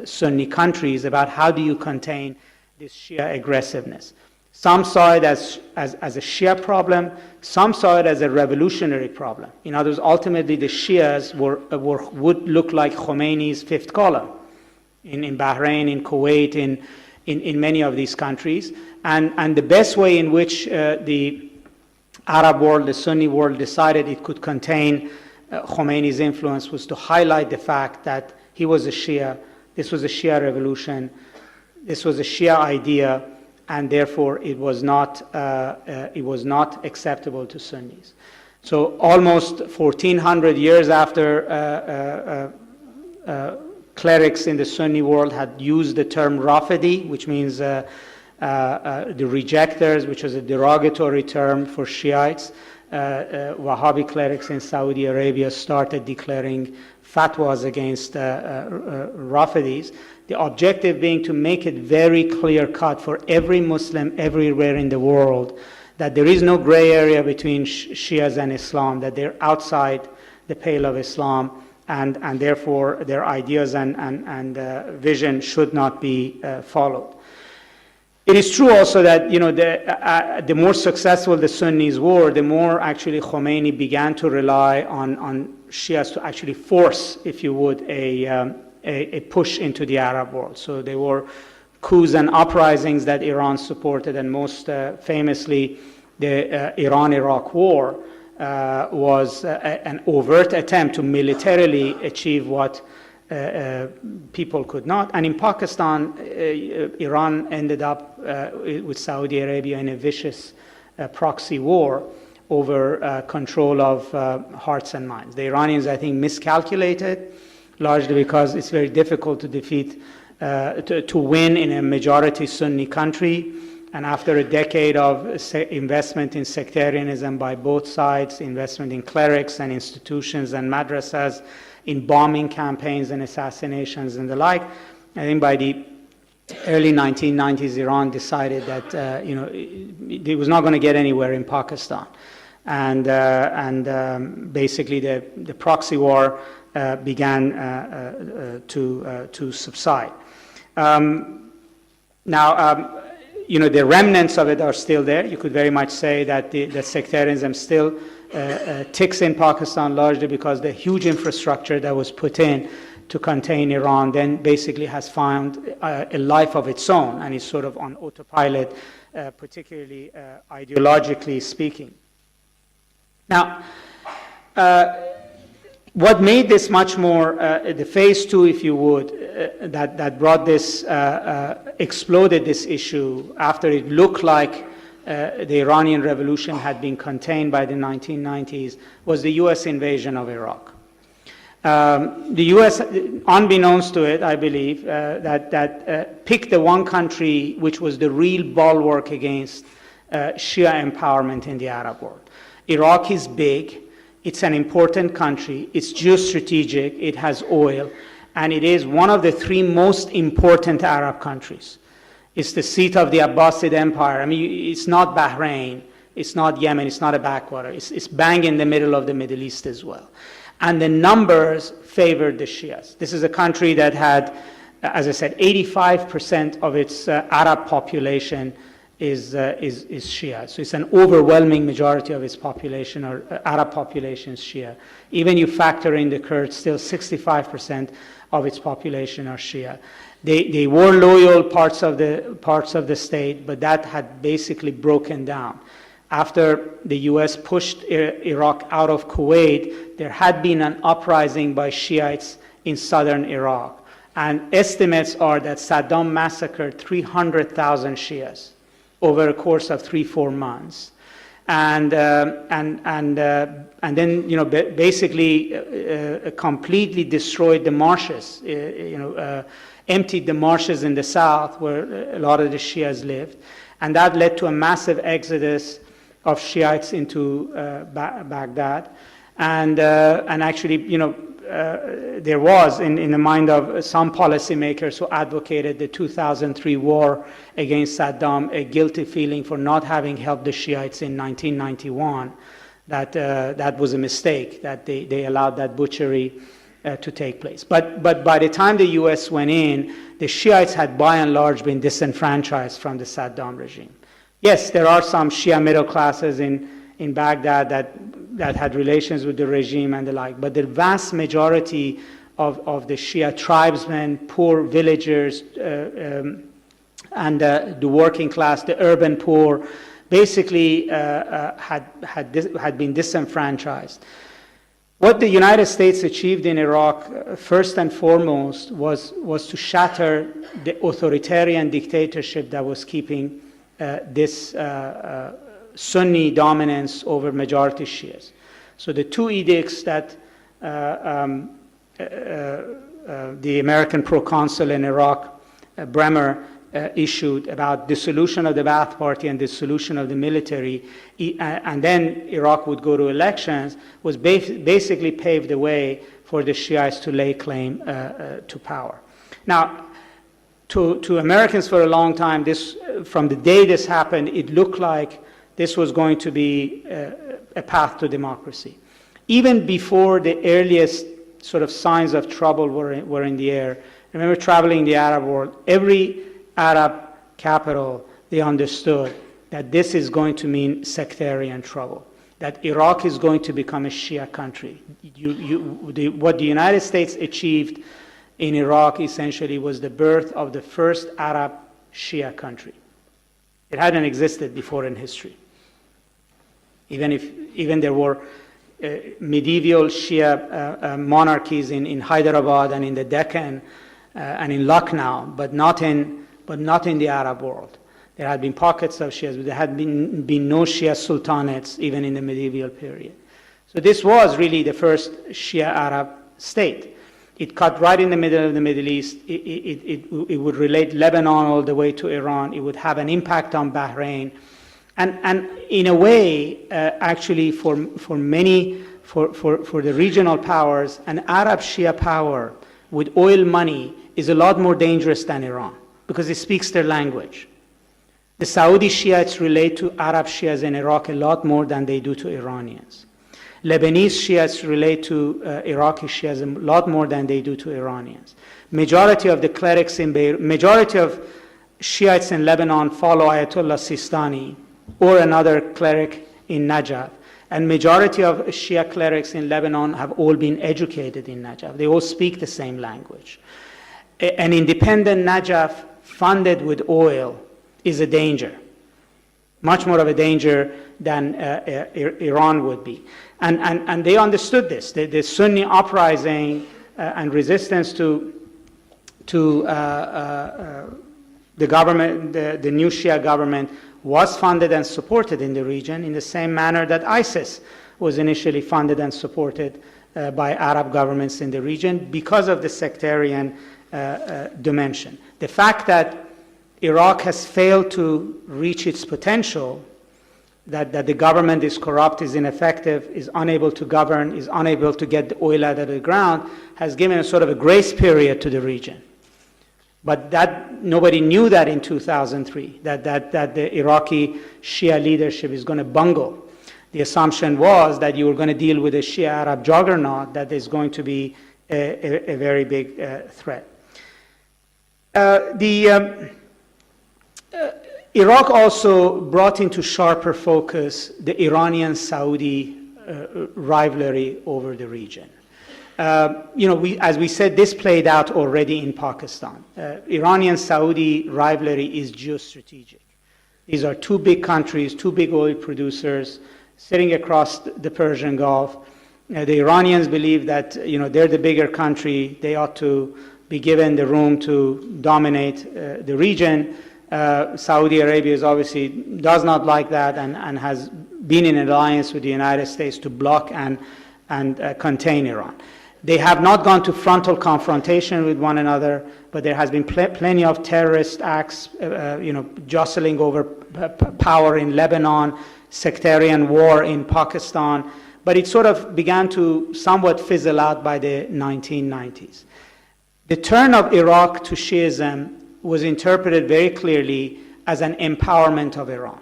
Sunni countries about how do you contain this Shia aggressiveness. Some saw it as a Shia problem, some saw it as a revolutionary problem. In other words, ultimately the Shias would look like Khomeini's fifth column in Bahrain, in Kuwait, in many of these countries. And the best way in which the Arab world, the Sunni world, decided it could contain Khomeini's influence was to highlight the fact that he was a Shia, this was a Shia revolution, this was a Shia idea, and therefore it was not acceptable to Sunnis. So almost 1400 years after clerics in the Sunni world had used the term Rafidi, which means the rejectors, which was a derogatory term for Shiites, Wahhabi clerics in Saudi Arabia started declaring fatwas against Rafidis. The objective being to make it very clear-cut for every Muslim everywhere in the world that there is no gray area between Shias and Islam, that they're outside the pale of Islam, and therefore their ideas and vision should not be followed. It is true also that the more successful the Sunnis were, the more actually Khomeini began to rely on Shias to actually force, if you would, a push into the Arab world. So there were coups and uprisings that Iran supported, and most famously the Iran-Iraq War was an overt attempt to militarily achieve what people could not. And in Pakistan, Iran ended up with Saudi Arabia in a vicious proxy war over control of hearts and minds. The Iranians, I think, miscalculated, largely because it's very difficult to defeat, to win in a majority Sunni country. And after a decade of investment in sectarianism by both sides, investment in clerics and institutions and madrasas, in bombing campaigns and assassinations and the like, I think by the early 1990s, Iran decided that it was not going to get anywhere in Pakistan, and basically the proxy war began to subside. Now, the remnants of it are still there. You could very much say that the sectarianism still ticks in Pakistan, largely because the huge infrastructure that was put in to contain Iran then basically has found a life of its own and is sort of on autopilot, particularly ideologically speaking. Now, what made this much more, the phase two, if you would, that brought this, exploded this issue after it looked like the Iranian Revolution had been contained by the 1990s, was the U.S. invasion of Iraq. The U.S., unbeknownst to it, I believe, picked the one country which was the real bulwark against Shia empowerment in the Arab world. Iraq is big. It's an important country. It's geostrategic. It has oil. And it is one of the three most important Arab countries. It's the seat of the Abbasid Empire. I mean, it's not Bahrain. It's not Yemen. It's not a backwater. It's bang in the middle of the Middle East as well. And the numbers favored the Shias. This is a country that had, as I said, 85% of its Arab population is Shia. So it's an overwhelming majority of its population, or Arab population, is Shia. Even you factor in the Kurds, still 65% of its population are Shia. They were loyal parts of the state, but that had basically broken down. After the U.S. pushed Iraq out of Kuwait, there had been an uprising by Shiites in southern Iraq. And estimates are that Saddam massacred 300,000 Shias over a course of 3-4 months. And then, basically completely destroyed the marshes, emptied the marshes in the south where a lot of the Shias lived. And that led to a massive exodus of Shiites into Baghdad. And actually, there was, in the mind of some policymakers who advocated the 2003 war against Saddam, a guilty feeling for not having helped the Shiites in 1991, that was a mistake, that they allowed that butchery to take place. But by the time the U.S. went in, the Shiites had by and large been disenfranchised from the Saddam regime. Yes, there are some Shia middle classes in Baghdad that had relations with the regime and the like, but the vast majority of the Shia tribesmen, poor villagers, and the working class, the urban poor, basically had been disenfranchised. What the United States achieved in Iraq, first and foremost, was to shatter the authoritarian dictatorship that was keeping this Sunni dominance over majority Shias. So the two edicts that the American proconsul in Iraq, Bremer, issued about dissolution of the Ba'ath Party and dissolution of the military, and then Iraq would go to elections, was basically paved the way for the Shiites to lay claim to power. Now, to Americans for a long time, from the day this happened, it looked like this was going to be a path to democracy. Even before the earliest sort of signs of trouble were in the air, I remember traveling the Arab world, every Arab capital, they understood that this is going to mean sectarian trouble, that Iraq is going to become a Shia country. What the United States achieved in Iraq essentially was the birth of the first Arab Shia country. It hadn't existed before in history. Even there were medieval Shia monarchies in Hyderabad and in the Deccan and in Lucknow, but not in the Arab world. There had been pockets of Shias, but there had been no Shia sultanates even in the medieval period. So this was really the first Shia Arab state. It cut right in the middle of the Middle East. It would relate Lebanon all the way to Iran. It would have an impact on Bahrain. And in a way, actually, for the regional powers, an Arab Shia power with oil money is a lot more dangerous than Iran. because it speaks their language. The Saudi Shiites relate to Arab Shias in Iraq a lot more than they do to Iranians. Lebanese Shiites relate to Iraqi Shias a lot more than they do to Iranians. Majority of the clerics in Beirut, majority of Shiites in Lebanon follow Ayatollah Sistani or another cleric in Najaf. And majority of Shia clerics in Lebanon have all been educated in Najaf. They all speak the same language. An independent Najaf funded with oil is a danger, much more of a danger than Iran would be. And they understood this. The Sunni uprising and resistance to the government, the new Shia government, was funded and supported in the region in the same manner that ISIS was initially funded and supported by Arab governments in the region because of the sectarian dimension. The fact that Iraq has failed to reach its potential, that the government is corrupt, is ineffective, is unable to govern, is unable to get the oil out of the ground, has given a sort of a grace period to the region. But that nobody knew that in 2003, that the Iraqi Shia leadership is going to bungle. The assumption was that you were going to deal with a Shia Arab juggernaut that is going to be a very big threat. Iraq also brought into sharper focus the Iranian-Saudi rivalry over the region. As we said, this played out already in Pakistan. Iranian-Saudi rivalry is geostrategic. These are two big countries, two big oil producers sitting across the Persian Gulf. The Iranians believe that they're the bigger country. They ought to be given the room to dominate the region. Saudi Arabia obviously does not like that and has been in alliance with the United States to block and contain Iran. They have not gone to frontal confrontation with one another, but there has been plenty of terrorist acts, jostling over power in Lebanon, sectarian war in Pakistan, but it sort of began to somewhat fizzle out by the 1990s. The turn of Iraq to Shiism was interpreted very clearly as an empowerment of Iran.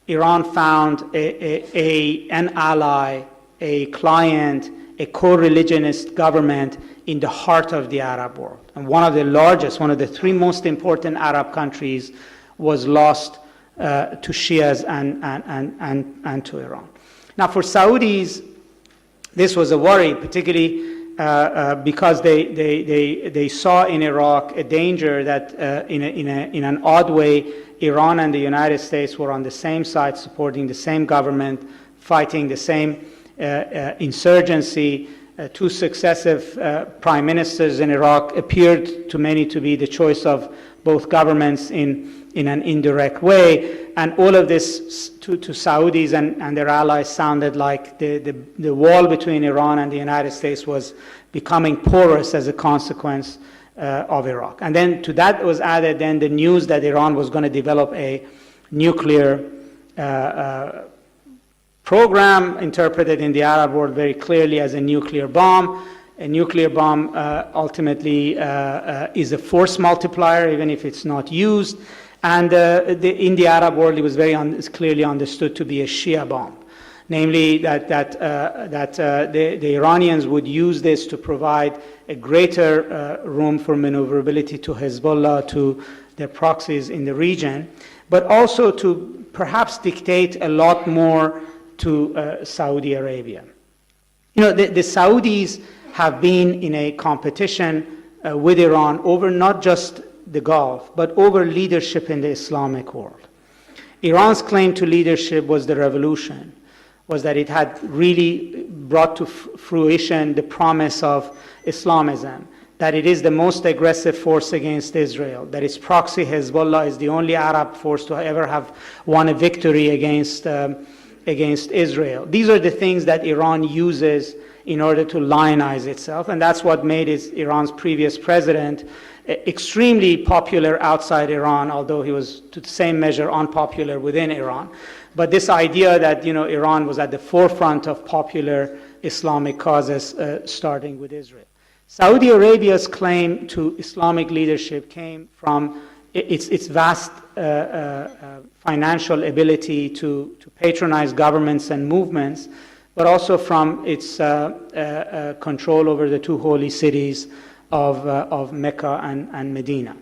Iran found an ally, a client, a co-religionist government in the heart of the Arab world. And one of the three most important Arab countries was lost to Shias and to Iran. Now for Saudis, this was a worry, particularly because they saw in Iraq a danger that in an odd way, Iran and the United States were on the same side, supporting the same government, fighting the same insurgency. Two successive prime ministers in Iraq appeared to many to be the choice of both governments in an indirect way. And all of this to Saudis and their allies sounded like the wall between Iran and the United States was becoming porous as a consequence of Iraq. And then to that was added then the news that Iran was going to develop a nuclear program, interpreted in the Arab world very clearly as a nuclear bomb. A nuclear bomb ultimately is a force multiplier, even if it's not used. And in the Arab world, it was very clearly understood to be a Shia bomb, namely that the Iranians would use this to provide a greater room for maneuverability to Hezbollah, to their proxies in the region, but also to perhaps dictate a lot more to Saudi Arabia. The Saudis have been in a competition with Iran over not just the Gulf, but over leadership in the Islamic world. Iran's claim to leadership was the revolution, was that it had really brought to fruition the promise of Islamism, that it is the most aggressive force against Israel, that its proxy Hezbollah is the only Arab force to ever have won a victory against Israel. These are the things that Iran uses in order to lionize itself, and that's what made Iran's previous president extremely popular outside Iran, although he was to the same measure unpopular within Iran. But this idea that Iran was at the forefront of popular Islamic causes, starting with Israel. Saudi Arabia's claim to Islamic leadership came from its vast financial ability to patronize governments and movements, but also from its control over the two holy cities of Mecca and Medina.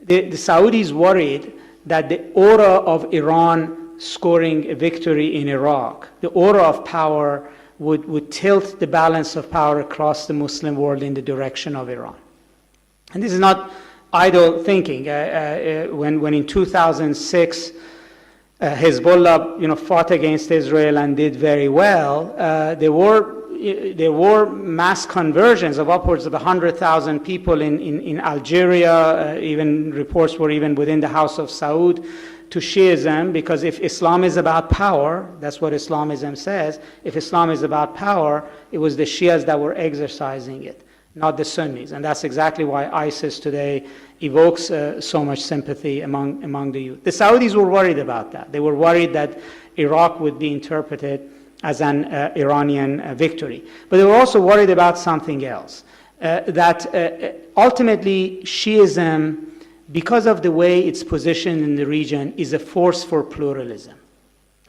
The Saudis worried that the aura of Iran scoring a victory in Iraq, the aura of power would tilt the balance of power across the Muslim world in the direction of Iran. And this is not idle thinking. When in 2006, Hezbollah, fought against Israel and did very well, there were mass conversions of upwards of 100,000 people in Algeria. Even reports were even within the House of Saud to Shiism, because if Islam is about power, that's what Islamism says, if Islam is about power, it was the Shias that were exercising it, not the Sunnis. And that's exactly why ISIS today evokes so much sympathy among the youth. The Saudis were worried about that. They were worried that Iraq would be interpreted as an Iranian victory. But they were also worried about something else, that ultimately Shiism, because of the way it's positioned in the region, is a force for pluralism.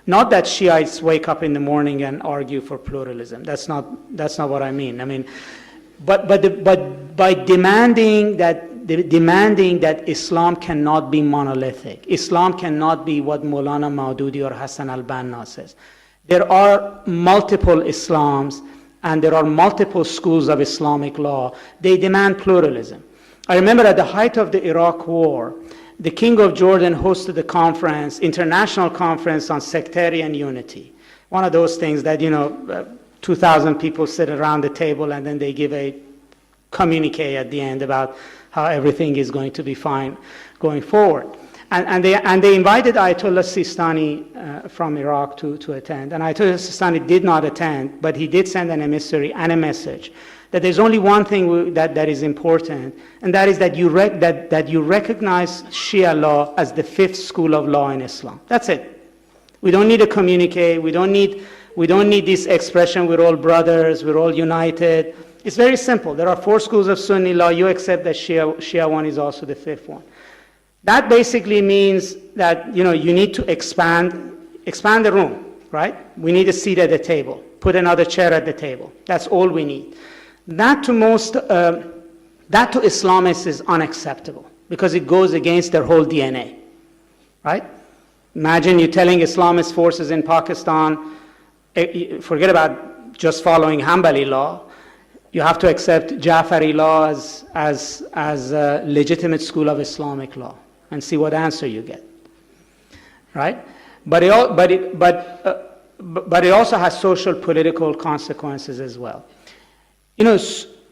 Not that Shiites wake up in the morning and argue for pluralism. That's not what I mean. But by demanding that Islam cannot be monolithic, Islam cannot be what Maulana Maududi or Hassan al-Banna says. There are multiple Islams and there are multiple schools of Islamic law. They demand pluralism. I remember at the height of the Iraq War, the King of Jordan hosted a conference, international conference on sectarian unity. One of those things that, 2,000 people sit around the table and then they give a communique at the end about how everything is going to be fine going forward. And they invited Ayatollah Sistani from Iraq to attend. And Ayatollah Sistani did not attend, but he did send an emissary and a message that there's only one thing that is important, and that is that you recognize Shia law as the fifth school of law in Islam. That's it. We don't need a communique. We don't need this expression, we're all brothers, we're all united. It's very simple. There are four schools of Sunni law. You accept that Shia one is also the fifth one. That basically means that you need to expand the room, right? We need a seat at the table. Put another chair at the table. That's all we need. That to Islamists is unacceptable because it goes against their whole DNA, right? Imagine you telling Islamist forces in Pakistan, forget about just following Hanbali law. You have to accept Jafari law as a legitimate school of Islamic law and see what answer you get, right? But it also has social political consequences as well.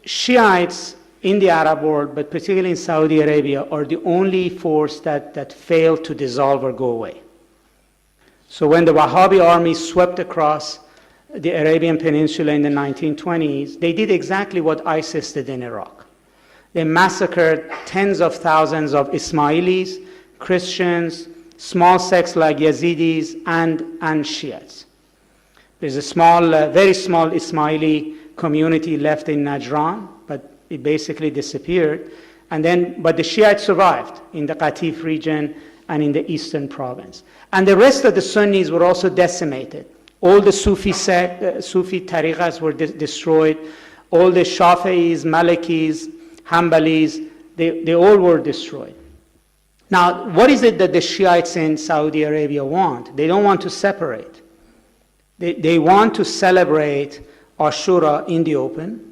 Shiites in the Arab world, but particularly in Saudi Arabia, are the only force that failed to dissolve or go away. So when the Wahhabi army swept across the Arabian Peninsula in the 1920s, they did exactly what ISIS did in Iraq. They massacred tens of thousands of Ismailis, Christians, small sects like Yazidis, and Shiites. There's a very small Ismaili community left in Najran, but it basically disappeared. But the Shiites survived in the Qatif region and in the eastern province. And the rest of the Sunnis were also decimated. All the Sufi tariqas were destroyed. All the Shafi'is, Malikis, Hanbalis, they all were destroyed. Now, what is it that the Shiites in Saudi Arabia want? They don't want to separate. They want to celebrate Ashura in the open,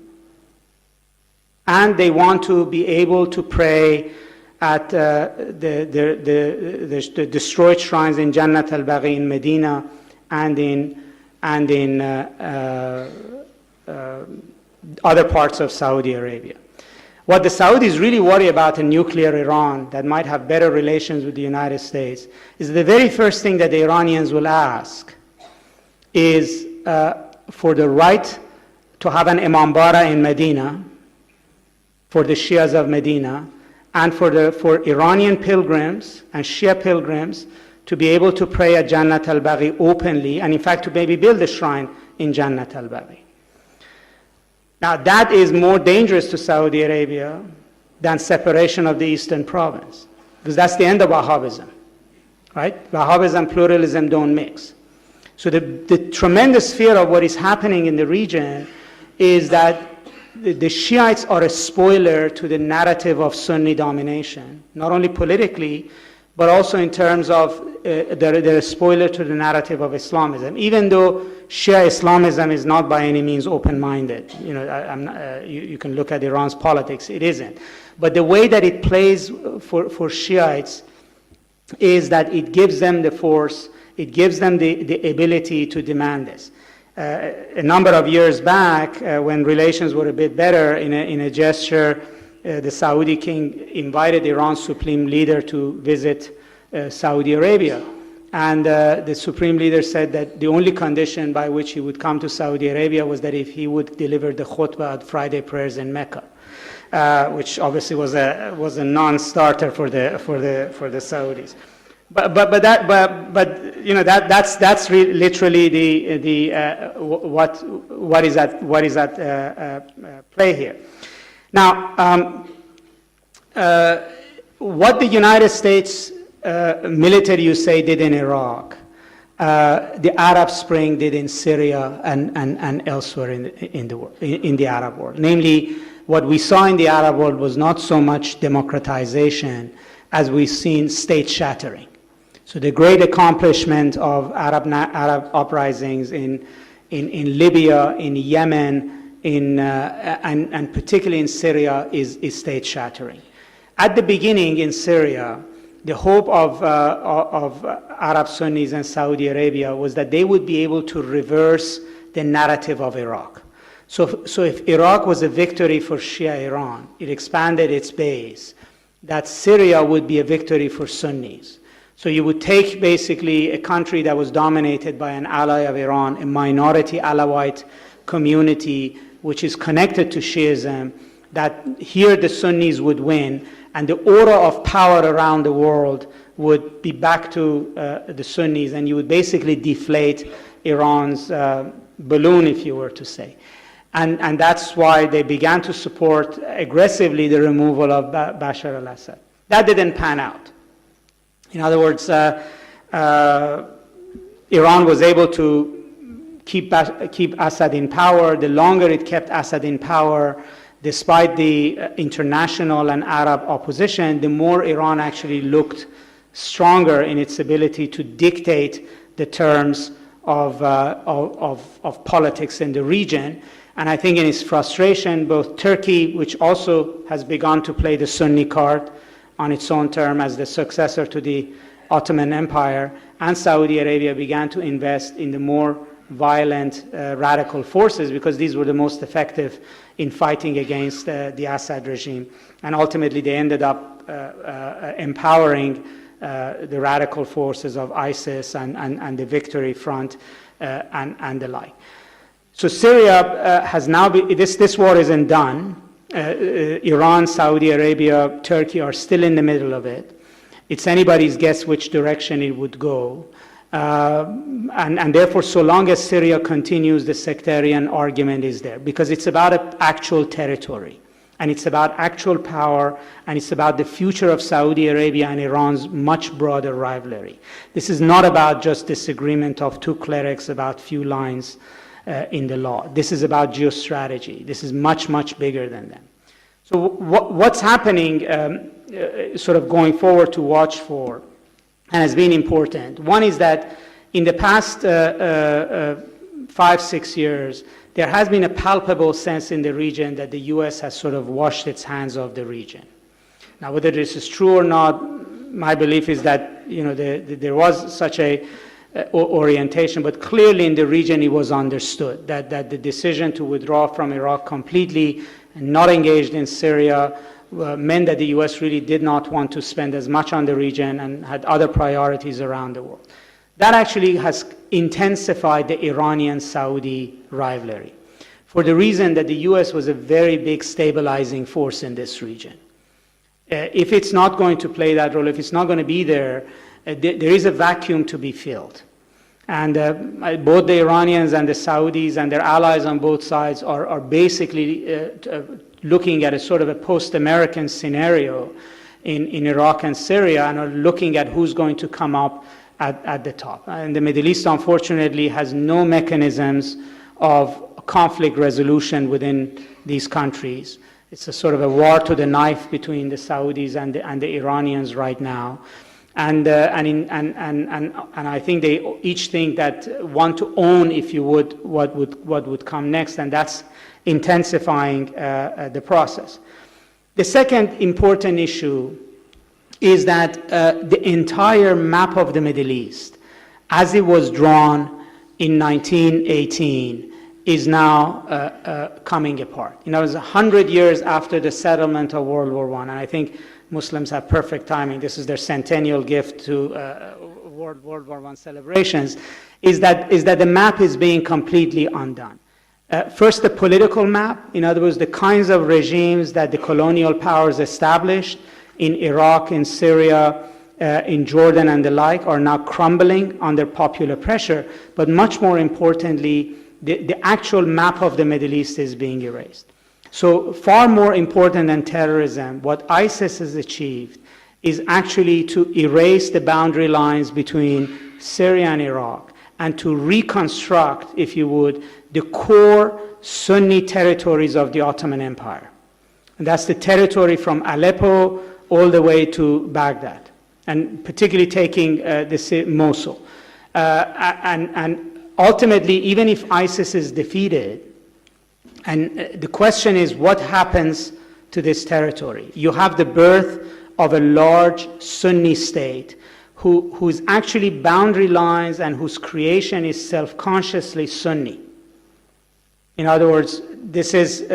and they want to be able to pray at the destroyed shrines in Jannat al-Baghi in Medina and in other parts of Saudi Arabia. What the Saudis really worry about in nuclear Iran that might have better relations with the United States is the very first thing that the Iranians will ask is for the right to have an imambara in Medina, for the Shias of Medina, and for Iranian pilgrims and Shia pilgrims to be able to pray at Jannat al-Baghi openly, and in fact to maybe build a shrine in Jannat al-Baghi. Now that is more dangerous to Saudi Arabia than separation of the eastern province. because that's the end of Wahhabism, right? Wahhabism, pluralism don't mix. So the tremendous fear of what is happening in the region is that the Shiites are a spoiler to the narrative of Sunni domination, not only politically, but also in terms of they're a spoiler to the narrative of Islamism, even though Shia Islamism is not by any means open-minded. You know, you can look at Iran's politics, it isn't. But the way that it plays for Shiites is that it gives them the force, it gives them the ability to demand this. A number of years back, when relations were a bit better, in a gesture, the Saudi king invited Iran's supreme leader to visit Saudi Arabia. And the supreme leader said that the only condition by which he would come to Saudi Arabia was that if he would deliver the khutbah at Friday prayers in Mecca, which obviously was a non-starter for the Saudis. But you know, that's literally what is at play here. Now, what the United States military, you say, did in Iraq, the Arab Spring did in Syria and elsewhere in the Arab world. Namely, what we saw in the Arab world was not so much democratization as we've seen state shattering. So the great accomplishment of Arab uprisings in Libya, in Yemen, and particularly in Syria is state shattering. At the beginning in Syria, the hope of Arab Sunnis and Saudi Arabia was that they would be able to reverse the narrative of Iraq. So if Iraq was a victory for Shia Iran, it expanded its base, that Syria would be a victory for Sunnis. So you would take basically a country that was dominated by an ally of Iran, a minority Alawite community which is connected to Shiism, that here the Sunnis would win, and the aura of power around the world would be back to the Sunnis, and you would basically deflate Iran's balloon, if you were to say. And that's why they began to support aggressively the removal of Bashar al-Assad. That didn't pan out. In other words, Iran was able to keep Assad in power. The longer it kept Assad in power, despite the international and Arab opposition, the more Iran actually looked stronger in its ability to dictate the terms of politics in the region. And I think in its frustration, both Turkey, which also has begun to play the Sunni card on its own term as the successor to the Ottoman Empire, and Saudi Arabia began to invest in the more violent radical forces, because these were the most effective in fighting against the Assad regime. And ultimately they ended up empowering the radical forces of ISIS and the Victory Front and the like. So Syria has now been, this war isn't done. Iran, Saudi Arabia, Turkey are still in the middle of it. It's anybody's guess which direction it would go. And therefore, so long as Syria continues, the sectarian argument is there, because it's about actual territory, and it's about actual power, and it's about the future of Saudi Arabia and Iran's much broader rivalry. This is not about just disagreement of two clerics about few lines in the law. This is about geostrategy. This is much, much bigger than that. So what's happening sort of going forward to watch for, and has been important. One is that in the past 5-6 years, there has been a palpable sense in the region that the U.S. has sort of washed its hands of the region. Now, whether this is true or not, my belief is that, you know, there was such a orientation, but clearly in the region it was understood that the decision to withdraw from Iraq completely and not engaged in Syria meant that the U.S. really did not want to spend as much on the region and had other priorities around the world. That actually has intensified the Iranian-Saudi rivalry, for the reason that the U.S. was a very big stabilizing force in this region. If it's not going to play that role, if it's not going to be there, there is a vacuum to be filled. And both the Iranians and the Saudis and their allies on both sides are basically looking at a sort of a post-American scenario in Iraq and Syria and are looking at who's going to come up at the top. And the Middle East, unfortunately, has no mechanisms of conflict resolution within these countries. It's a sort of a war to the knife between the Saudis and the Iranians right now. And I think they each think that want to own, if you would, what would come next, and that's intensifying the process. The second important issue is that the entire map of the Middle East, as it was drawn in 1918, is now coming apart. You know, it was 100 years after the settlement of World War I, and I think Muslims have perfect timing. This is their centennial gift to World War I celebrations, is that the map is being completely undone. First, the political map, in other words, the kinds of regimes that the colonial powers established in Iraq, in Syria, in Jordan and the like, are now crumbling under popular pressure. But much more importantly, the actual map of the Middle East is being erased. So far more important than terrorism, what ISIS has achieved is actually to erase the boundary lines between Syria and Iraq and to reconstruct, if you would, the core Sunni territories of the Ottoman Empire. And that's the territory from Aleppo all the way to Baghdad, and particularly taking Mosul. And ultimately, even if ISIS is defeated, and the question is, what happens to this territory? You have the birth of a large Sunni state whose actually boundary lines and whose creation is self-consciously Sunni. In other words, this is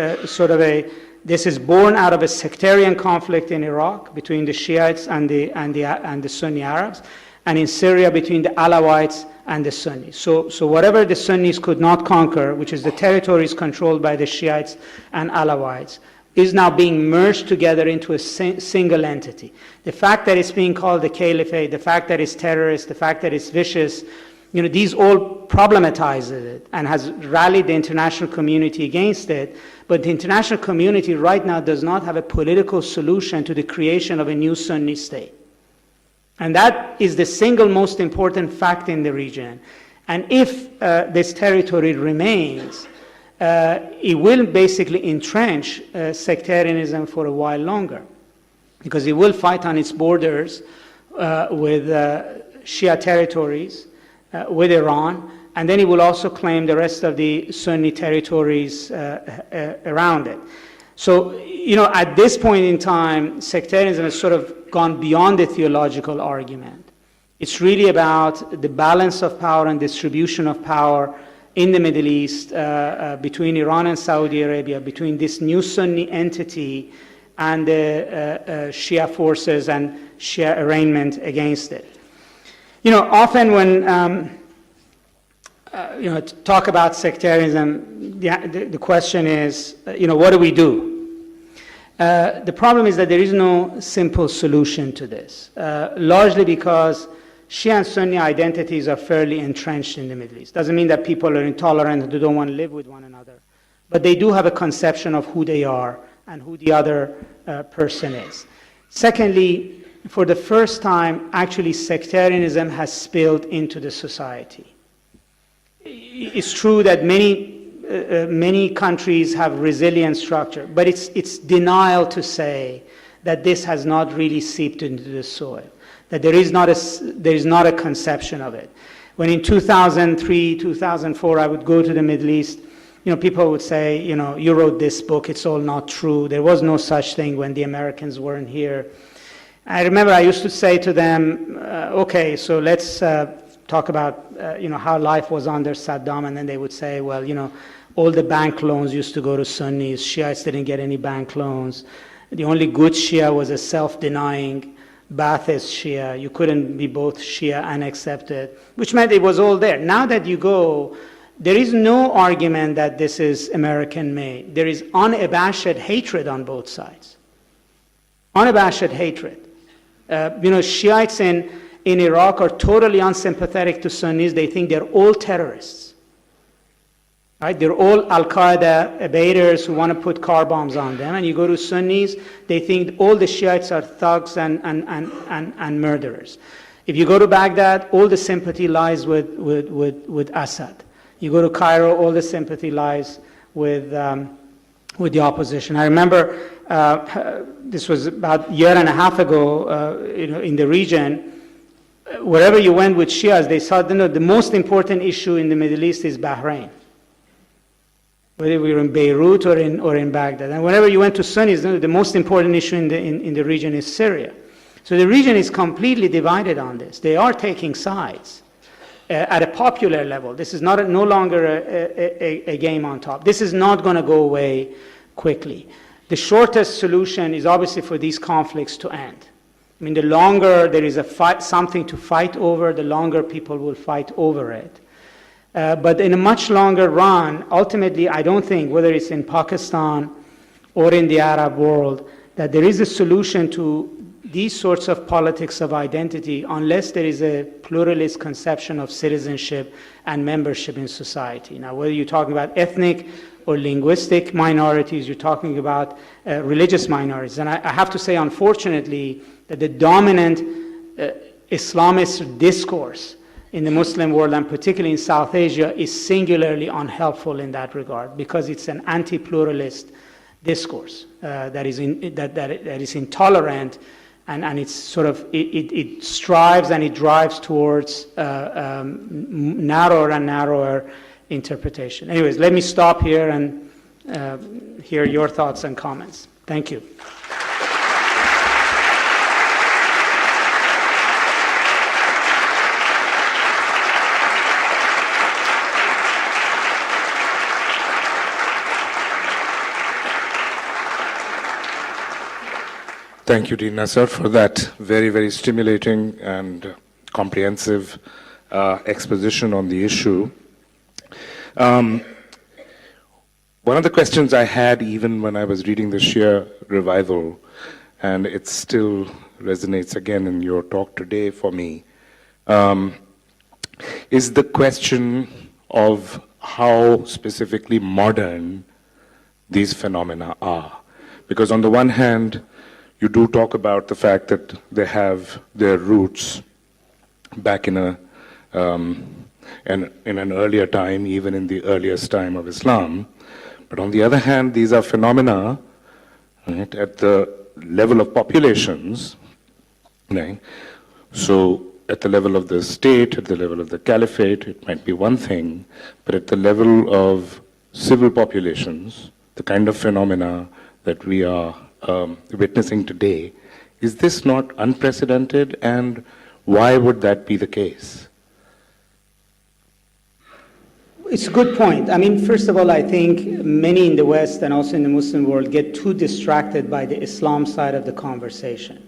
this is born out of a sectarian conflict in Iraq between the Shiites and the Sunni Arabs, and in Syria between the Alawites and the Sunnis. So whatever the Sunnis could not conquer, which is the territories controlled by the Shiites and Alawites, is now being merged together into a single entity. The fact that it's being called the caliphate, the fact that it's terrorist, the fact that it's vicious, you know, these all problematize it and has rallied the international community against it. But the international community right now does not have a political solution to the creation of a new Sunni state. And that is the single most important fact in the region. And if this territory remains, it will basically entrench sectarianism for a while longer, because it will fight on its borders with Shia territories, with Iran, and then it will also claim the rest of the Sunni territories around it. So, you know, at this point in time, sectarianism has sort of gone beyond the theological argument. It's really about the balance of power and distribution of power in the Middle East between Iran and Saudi Arabia, between this new Sunni entity and the Shia forces and Shia arraignment against it. You know, often when talk about sectarianism, the question is, what do we do? The problem is that there is no simple solution to this, largely because Shia and Sunni identities are fairly entrenched in the Middle East. Doesn't mean that people are intolerant and they don't want to live with one another, but they do have a conception of who they are and who the other person is. Secondly, for the first time, actually sectarianism has spilled into the society. It's true that many countries have resilient structure, but it's denial to say that this has not really seeped into the soil, that there is not a conception of it. When in 2003, 2004, I would go to the Middle East, people would say, you wrote this book, it's all not true. There was no such thing when the Americans weren't here. I remember I used to say to them, okay, so let's talk about, how life was under Saddam, and then they would say, well, all the bank loans used to go to Sunnis, Shiites didn't get any bank loans. The only good Shia was a self-denying Ba'athist Shia. You couldn't be both Shia and accepted, which meant it was all there. Now that you go, there is no argument that this is American-made. There is unabashed hatred on both sides. Unabashed hatred. Shiites in Iraq are totally unsympathetic to Sunnis. They think they're all terrorists. Right? They're all Al-Qaeda abaters who want to put car bombs on them. And you go to Sunnis, they think all the Shiites are thugs and murderers. If you go to Baghdad, all the sympathy lies with Assad. You go to Cairo, all the sympathy lies with the opposition. I remember this was about a year and a half ago in the region. Wherever you went with Shias, they saw the most important issue in the Middle East is Bahrain. Whether we were in Beirut or in Baghdad. And whenever you went to Sunnis, the most important issue in the region is Syria. So the region is completely divided on this. They are taking sides at a popular level. This is no longer a game on top. This is not going to go away quickly. The shortest solution is obviously for these conflicts to end. I mean, the longer there is something to fight over, the longer people will fight over it. But in a much longer run, ultimately, I don't think, whether it's in Pakistan or in the Arab world, that there is a solution to these sorts of politics of identity unless there is a pluralist conception of citizenship and membership in society. Now, whether you're talking about ethnic or linguistic minorities, you're talking about religious minorities. And I have to say, unfortunately, that the dominant Islamist discourse in the Muslim world, and particularly in South Asia, is singularly unhelpful in that regard, because it's an anti-pluralist discourse that is intolerant, and it's sort of it strives and it drives towards narrower and narrower interpretation. Anyways, let me stop here and hear your thoughts and comments. Thank you. Thank you, Dean Nasr, for that very, very stimulating and comprehensive exposition on the issue. One of the questions I had even when I was reading the Shia Revival, and it still resonates again in your talk today for me, is the question of how specifically modern these phenomena are. Because on the one hand, you do talk about the fact that they have their roots back in an earlier time, even in the earliest time of Islam. But on the other hand, these are phenomena, right, at the level of populations, right? So at the level of the state, at the level of the caliphate, it might be one thing, but at the level of civil populations, the kind of phenomena that we are witnessing today, is this not unprecedented, and why would that be the case? It's a good point. I mean, first of all, I think many in the West and also in the Muslim world get too distracted by the Islam side of the conversation,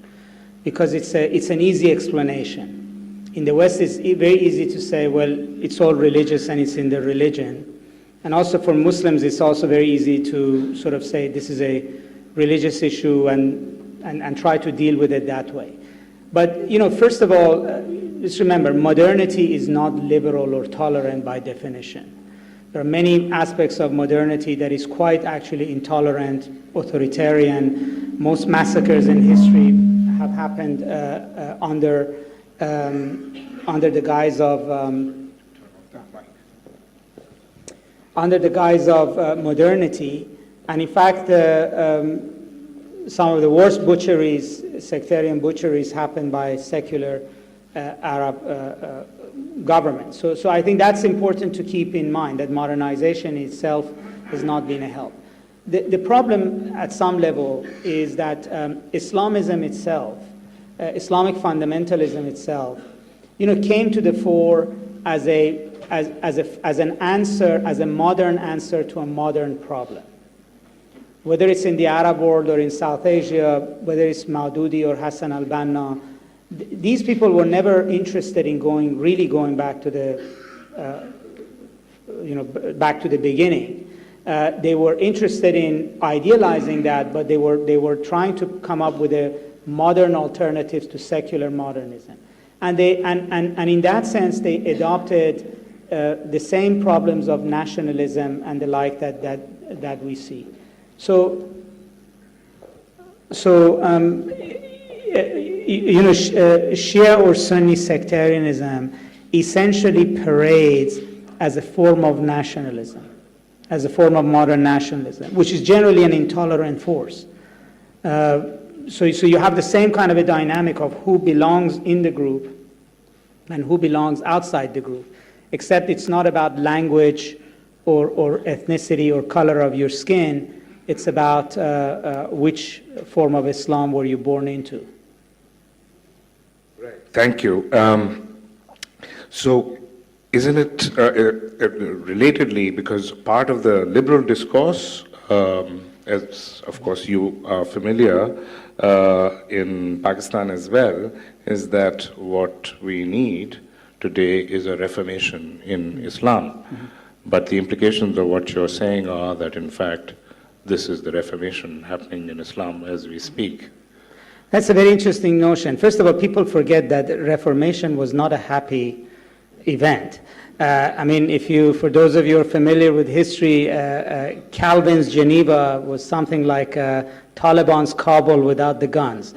because it's an easy explanation. In the West, it's very easy to say, well, it's all religious and it's in the religion. And also for Muslims, it's also very easy to sort of say this is a religious issue and try to deal with it that way. But, first of all, just remember, modernity is not liberal or tolerant by definition. There are many aspects of modernity that is quite actually intolerant, authoritarian. Most massacres in history have happened under the guise of modernity. And in fact, some of the worst butcheries, sectarian butcheries, happen by secular Arab governments. So I think that's important to keep in mind, that modernization itself has not been a help. The problem at some level is that Islamism itself, Islamic fundamentalism itself, came to the fore as an answer, as a modern answer to a modern problem. Whether it's in the Arab world or in South Asia, whether it's Maududi or Hassan al-Banna, these people were never interested in going back to the, back to the beginning. They were interested in idealizing that, but they were trying to come up with a modern alternative to secular modernism. And in that sense, they adopted the same problems of nationalism and the like that we see. So Shia or Sunni sectarianism essentially parades as a form of nationalism, as a form of modern nationalism, which is generally an intolerant force. So you have the same kind of a dynamic of who belongs in the group and who belongs outside the group, except it's not about language or ethnicity or color of your skin. It's about which form of Islam were you born into. Right. Thank you. So isn't it relatedly, because part of the liberal discourse, as of course you are familiar, in Pakistan as well, is that what we need today is a reformation in Islam. Mm-hmm. But the implications of what you're saying are that, in fact, this is the reformation happening in Islam as we speak. That's a very interesting notion. First of all, people forget that Reformation was not a happy event. For those of you who are familiar with history, Calvin's Geneva was something like Taliban's Kabul without the guns.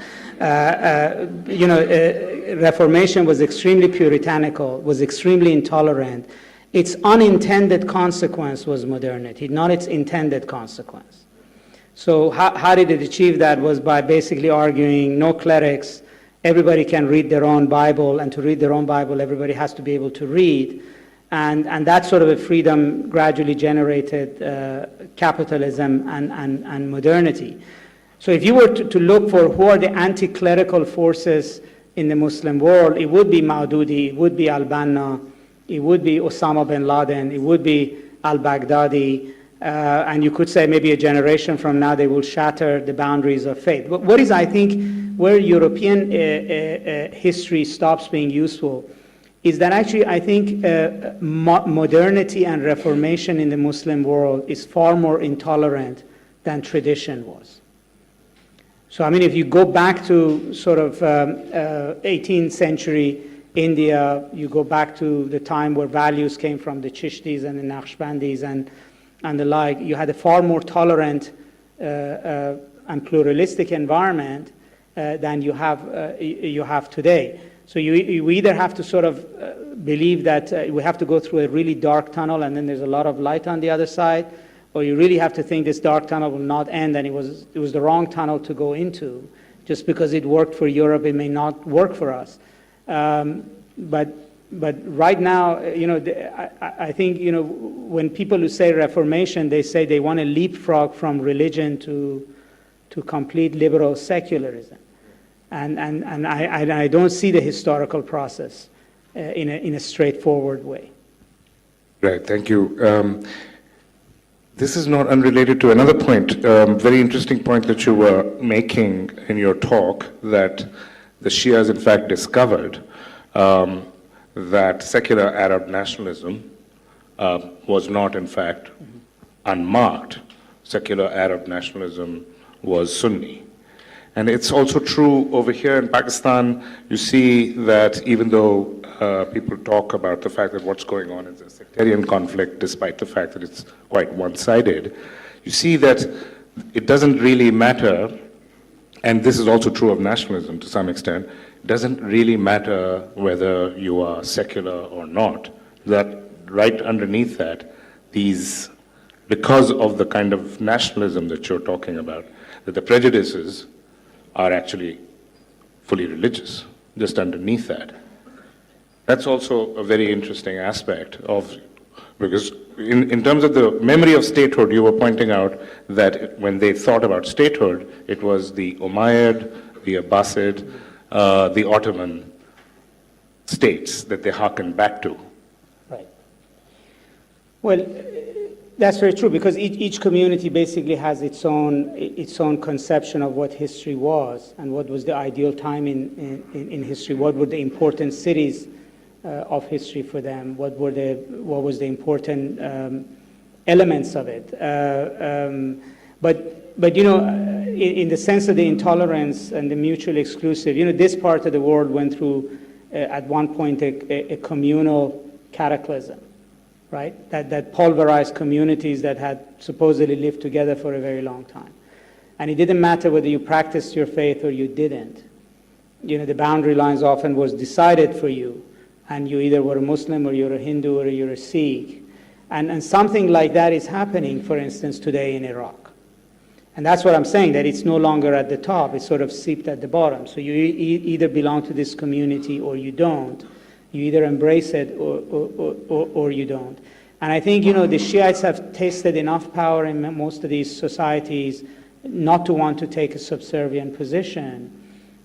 Reformation was extremely puritanical, was extremely intolerant. Its unintended consequence was modernity, not its intended consequence. So how did it achieve that? Was by basically arguing no clerics, everybody can read their own Bible, and to read their own Bible, everybody has to be able to read. And that sort of a freedom gradually generated capitalism and modernity. So if you were to look for who are the anti-clerical forces in the Muslim world, it would be Maududi, it would be al-Banna, it would be Osama bin Laden, it would be al-Baghdadi, and you could say maybe a generation from now they will shatter the boundaries of faith. But what is, I think, where European history stops being useful is that actually I think modernity and reformation in the Muslim world is far more intolerant than tradition was. So if you go back to sort of 18th century India, you go back to the time where values came from the Chishtis and the Naqshbandis and the like, you had a far more tolerant and pluralistic environment than you have today. So you either have to sort of believe that we have to go through a really dark tunnel and then there's a lot of light on the other side, or you really have to think this dark tunnel will not end and it was the wrong tunnel to go into. Just because it worked for Europe, it may not work for us. But right now, I think, when people who say Reformation, they say they want to leapfrog from religion to complete liberal secularism. And I don't see the historical process in a straightforward way. Right, thank you. This is not unrelated to another point, very interesting point that you were making in your talk, that the Shias in fact discovered that secular Arab nationalism was not in fact unmarked. Secular Arab nationalism was Sunni. And it's also true over here in Pakistan. You see that even though people talk about the fact that what's going on is a sectarian conflict, despite the fact that it's quite one-sided, you see that it doesn't really matter, and this is also true of nationalism to some extent, it doesn't really matter whether you are secular or not. That right underneath that, because of the kind of nationalism that you're talking about, that the prejudices are actually fully religious, just underneath that. That's also a very interesting aspect because in terms of the memory of statehood, you were pointing out that when they thought about statehood, it was the Umayyad, the Abbasid, the Ottoman states that they hearkened back to. Right. Well, that's very true, because each community basically has its own conception of what history was and what was the ideal time in history. What were the important cities of history for them? What was the important elements of it? But in the sense of the intolerance and the mutually exclusive, this part of the world went through at one point a communal cataclysm. right? That pulverized communities that had supposedly lived together for a very long time. And it didn't matter whether you practiced your faith or you didn't. The boundary lines often was decided for you, and you either were a Muslim or you're a Hindu or you're a Sikh. And something like that is happening, for instance, today in Iraq. And that's what I'm saying, that it's no longer at the top, it's sort of seeped at the bottom. So you either belong to this community or you don't. You either embrace it or you don't. And I think, the Shiites have tasted enough power in most of these societies not to want to take a subservient position.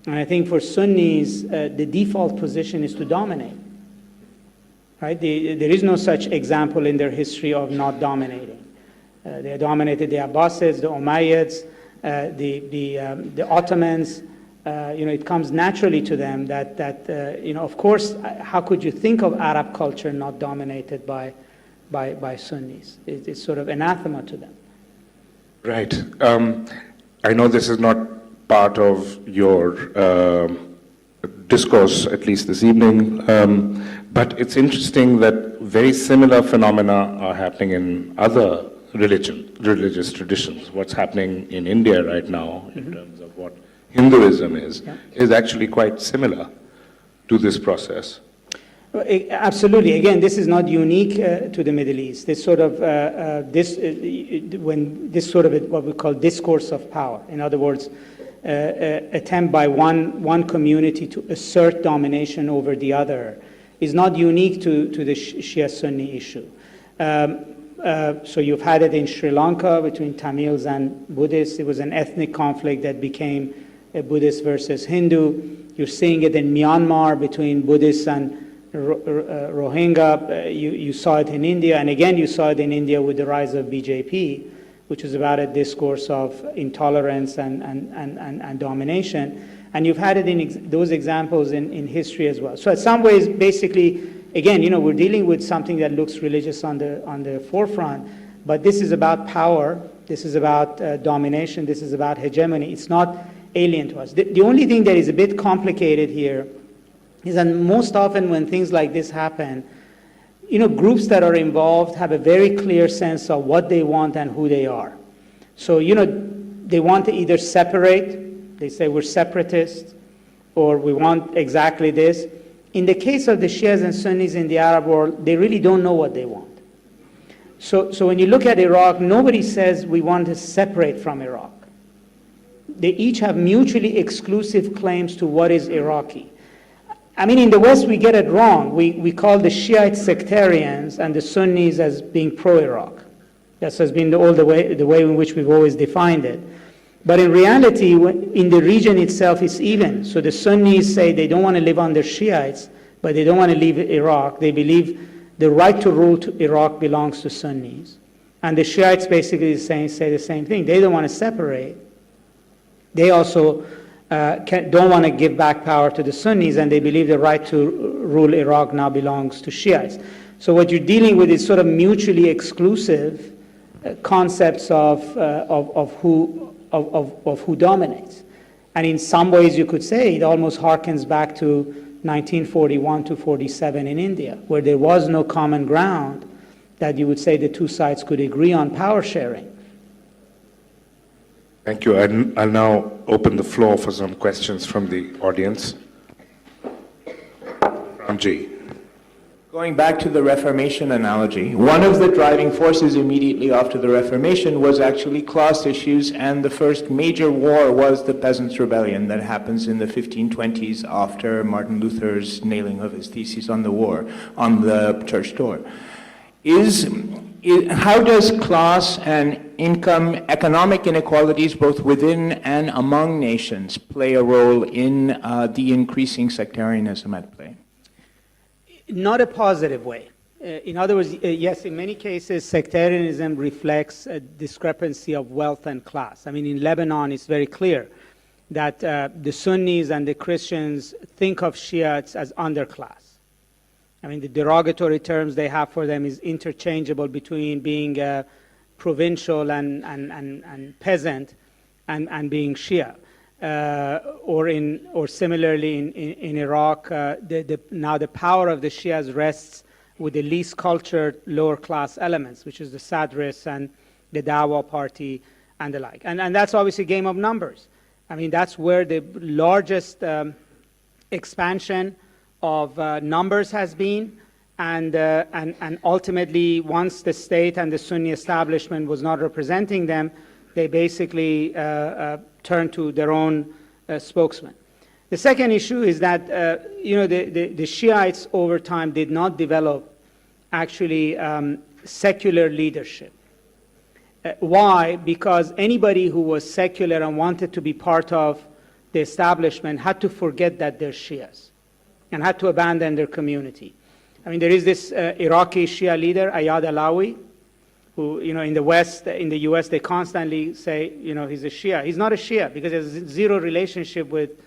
And I think for Sunnis, the default position is to dominate. Right? There is no such example in their history of not dominating. They dominated the Abbasids, the Umayyads, the Ottomans. It comes naturally to them that of course, how could you think of Arab culture not dominated by Sunnis? It's sort of anathema to them. Right. I know this is not part of your discourse, at least this evening, but it's interesting that very similar phenomena are happening in other religious traditions. What's happening in India right now, in terms of what Hinduism is actually quite similar to this process. Absolutely. Again, this is not unique to the Middle East. This sort of what we call discourse of power. In other words, attempt by one community to assert domination over the other is not unique to the Shia-Sunni issue. So you've had it in Sri Lanka between Tamils and Buddhists. It was an ethnic conflict that became a Buddhist versus Hindu. You're seeing it in Myanmar between Buddhists and Rohingya. You saw it in India, and again you saw it in India with the rise of BJP, which is about a discourse of intolerance and domination. And you've had it in those examples in history as well. So in some ways, basically, again, we're dealing with something that looks religious on the forefront, but this is about power, this is about domination, this is about hegemony. It's not alien to us. The only thing that is a bit complicated here is that most often when things like this happen, groups that are involved have a very clear sense of what they want and who they are. So, they want to either separate, they say we're separatists, or we want exactly this. In the case of the Shias and Sunnis in the Arab world, they really don't know what they want. So when you look at Iraq, nobody says we want to separate from Iraq. They each have mutually exclusive claims to what is Iraqi. I mean, in the West, we get it wrong. We call the Shiite sectarians and the Sunnis as being pro-Iraq. That has been the way in which we've always defined it. But in reality, in the region itself, it's even. So the Sunnis say they don't want to live under Shiites, but they don't want to leave Iraq. They believe the right to rule to Iraq belongs to Sunnis. And the Shiites basically say the same thing. They don't want to separate. They also don't want to give back power to the Sunnis, and they believe the right to rule Iraq now belongs to Shiites. So what you're dealing with is sort of mutually exclusive concepts of who dominates. And in some ways you could say it almost harkens back to 1941 to 47 in India, where there was no common ground that you would say the two sides could agree on power sharing. Thank you. I'll now open the floor for some questions from the audience. Ramji. Going back to the Reformation analogy, one of the driving forces immediately after the Reformation was actually class issues, and the first major war was the Peasants' Rebellion that happens in the 1520s after Martin Luther's nailing of his theses on the war, on the church door. How does class and income, economic inequalities both within and among nations play a role in the increasing sectarianism at play? Not a positive way. In other words, yes, in many cases, sectarianism reflects a discrepancy of wealth and class. I mean, in Lebanon, it's very clear that the Sunnis and the Christians think of Shiites as underclass. I mean, the derogatory terms they have for them is interchangeable between being provincial and peasant and being Shia. Or similarly in Iraq, now the power of the Shias rests with the least cultured lower class elements, which is the Sadrists and the Dawa party and the like. And that's obviously a game of numbers. I mean, that's where the largest expansion of numbers has been, and ultimately, once the state and the Sunni establishment was not representing them, they basically turned to their own spokesman. The second issue is that the Shiites over time did not develop actually secular leadership. Why? Because anybody who was secular and wanted to be part of the establishment had to forget that they're Shias and had to abandon their community. I mean, there is this Iraqi Shia leader, Ayad Alawi, who, in the West, in the US, they constantly say, he's a Shia. He's not a Shia because he has zero relationship with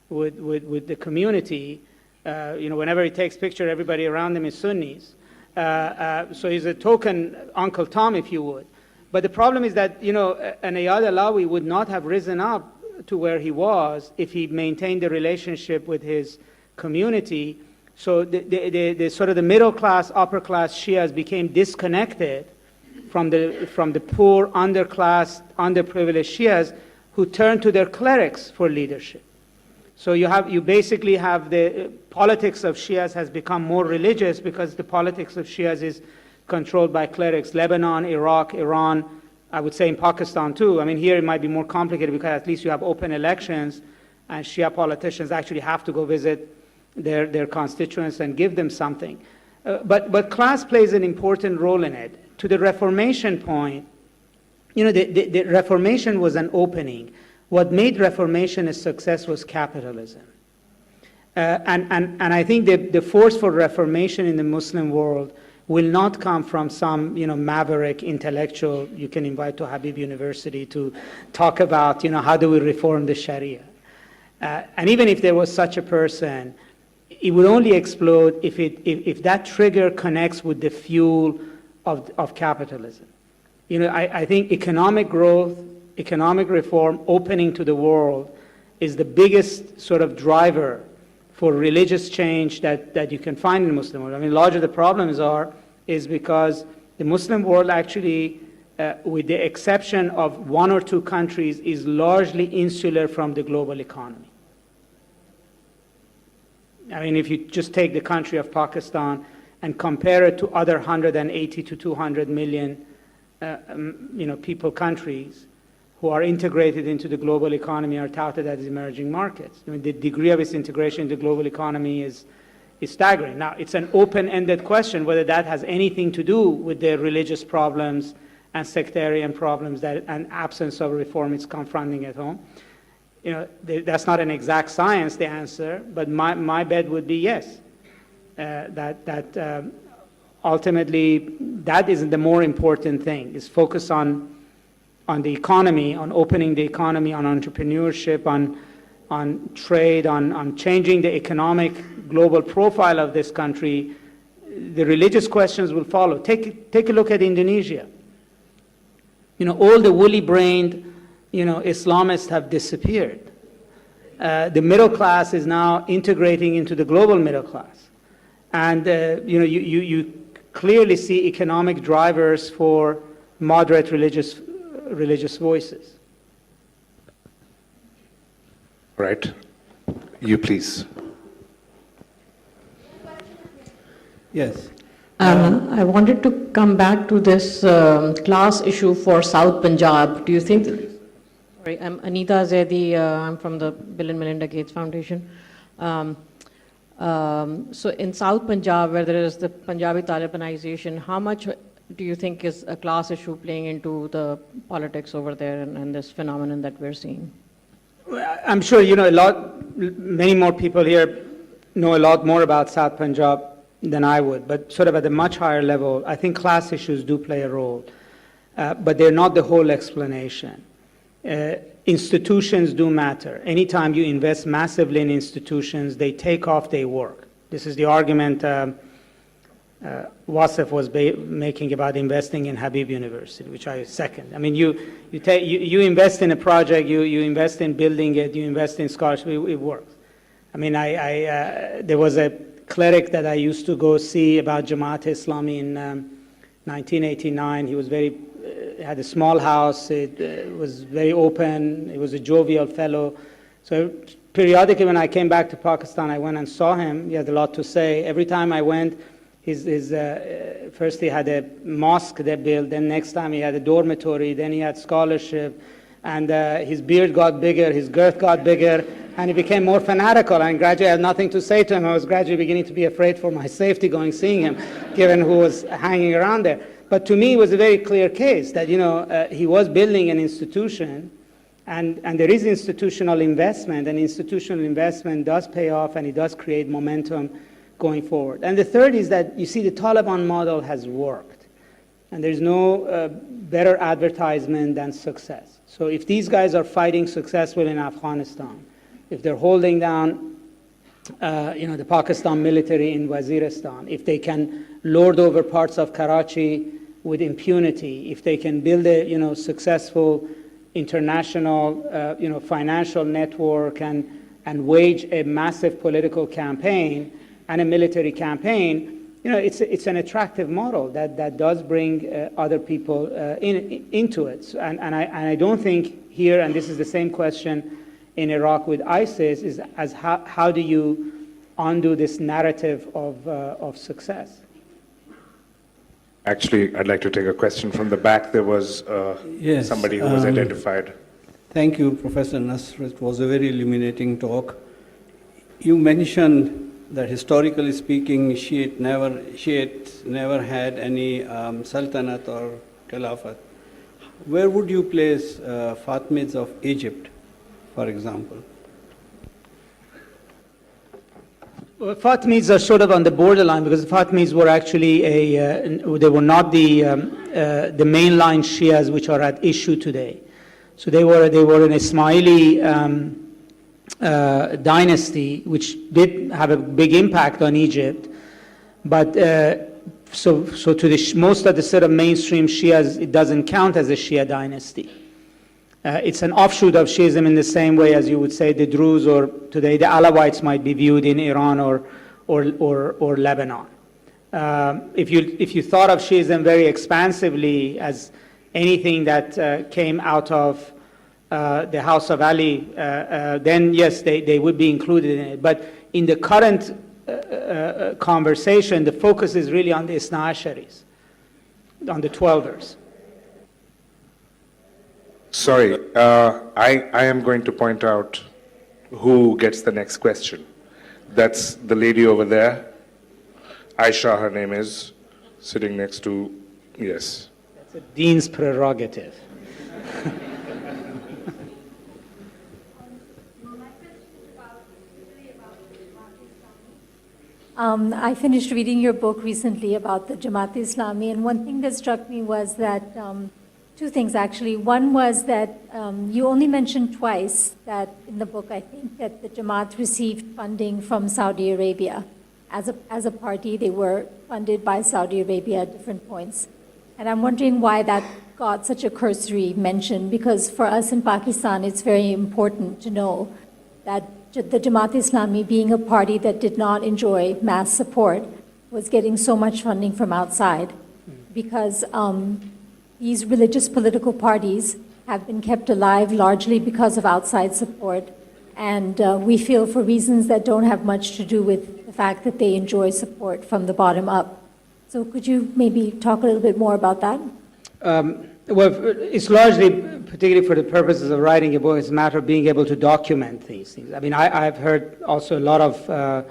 the community. Whenever he takes picture, everybody around him is Sunnis. So he's a token Uncle Tom, if you would. But the problem is that, an Ayad Alawi would not have risen up to where he was if he maintained the relationship with his community. So the sort of the middle class, upper class Shias became disconnected from the poor, underclass, underprivileged Shias who turned to their clerics for leadership. So you basically have the politics of Shias has become more religious because the politics of Shias is controlled by clerics. Lebanon, Iraq, Iran, I would say in Pakistan too. I mean, here it might be more complicated because at least you have open elections and Shia politicians actually have to go visit their constituents and give them something. But class plays an important role in it. To the Reformation point, the Reformation was an opening. What made Reformation a success was capitalism. And I think the force for Reformation in the Muslim world will not come from some maverick intellectual you can invite to Habib University to talk about how do we reform the Sharia. And even if there was such a person, it would only explode if that trigger connects with the fuel of capitalism. I think economic growth, economic reform, opening to the world is the biggest sort of driver for religious change that you can find in the Muslim world. I mean, larger the problems is because the Muslim world actually, with the exception of one or two countries, is largely insular from the global economy. I mean, if you just take the country of Pakistan and compare it to other 180 to 200 million people countries who are integrated into the global economy are touted as emerging markets. I mean, the degree of its integration into the global economy is staggering. Now, it's an open-ended question whether that has anything to do with the religious problems and sectarian problems and absence of reform it's confronting at home. That's not an exact science, the answer, but my bet would be yes. That ultimately, that isn't the more important thing. Is focus on the economy, on opening the economy, on entrepreneurship, on trade, on changing the economic global profile of this country. The religious questions will follow. Take a look at Indonesia. All the woolly-brained, Islamists have disappeared. The middle class is now integrating into the global middle class. And you clearly see economic drivers for moderate religious voices. Right. You please. Yes. I wanted to come back to this class issue for South Punjab. Do you think... Sorry, I'm Anita Zaidi. I'm from the Bill and Melinda Gates Foundation. So in South Punjab, where there is the Punjabi Talibanization, how much do you think is a class issue playing into the politics over there and this phenomenon that we're seeing? I'm sure many more people here know a lot more about South Punjab than I would, but sort of at a much higher level, I think class issues do play a role, but they're not the whole explanation. Institutions do matter. Anytime you invest massively in institutions, they take off, they work. This is the argument Wasif was making about investing in Habib University, which I second. I mean, you invest in a project, you invest in building it, you invest in scholarship, it works. I mean, there was a cleric that I used to go see about Jamaat-e-Islami in 1989. He was had a small house. It was very open. He was a jovial fellow. So periodically when I came back to Pakistan, I went and saw him. He had a lot to say. Every time I went, first he had a mosque they built, then next time he had a dormitory, then he had scholarship, and his beard got bigger, his girth got bigger, and he became more fanatical, and gradually I had nothing to say to him. I was gradually beginning to be afraid for my safety seeing him, given who was hanging around there. But to me, it was a very clear case that, he was building an institution, and there is institutional investment, and institutional investment does pay off, and it does create momentum going forward. And the third is that, you see, the Taliban model has worked, and there's no better advertisement than success. So if these guys are fighting successfully in Afghanistan, if they're holding down the Pakistan military in Waziristan, if they can lord over parts of Karachi with impunity, if they can build a successful international financial network and wage a massive political campaign and a military campaign, it's an attractive model that does bring other people into it. And I don't think here, and this is the same question in Iraq with ISIS, is as how do you undo this narrative of success? Actually, I'd like to take a question from the back. There was Yes, somebody who was identified. Thank you, Professor Nasr. It was a very illuminating talk. You mentioned that historically speaking, Shiites never had any sultanate or caliphate. Where would you place Fatimids of Egypt, for example? Well, Fatimids are sort of on the borderline, because the Fatimids were actually they were not the mainline Shias which are at issue today. So they were an Ismaili dynasty, which did have a big impact on Egypt, but so to most of the sort of mainstream Shias, it doesn't count as a Shia dynasty. It's an offshoot of Shiism in the same way as you would say the Druze, or today the Alawites might be viewed in Iran or Lebanon. If you thought of Shiism very expansively as anything that came out of the House of Ali, then yes, they would be included in it. But in the current conversation, the focus is really on the Isna Asharis, on the 12ers. Sorry, I am going to point out who gets the next question. That's the lady over there. Aisha, her name is, sitting next to, yes. That's a dean's prerogative. I finished reading your book recently about the Jamaat-e-Islami, and one thing that struck me was that, two things actually. One was that you only mentioned twice that in the book, I think, that the Jamaat received funding from Saudi Arabia. As a party, they were funded by Saudi Arabia at different points. And I'm wondering why that got such a cursory mention, because for us in Pakistan, it's very important to know that the Jamaat-e-Islami, being a party that did not enjoy mass support, was getting so much funding from outside, because these religious political parties have been kept alive largely because of outside support, and we feel for reasons that don't have much to do with the fact that they enjoy support from the bottom up. So could you maybe talk a little bit more about that? Well, it's largely, particularly for the purposes of writing a book, it's a matter of being able to document these things. I mean, I've heard also a lot of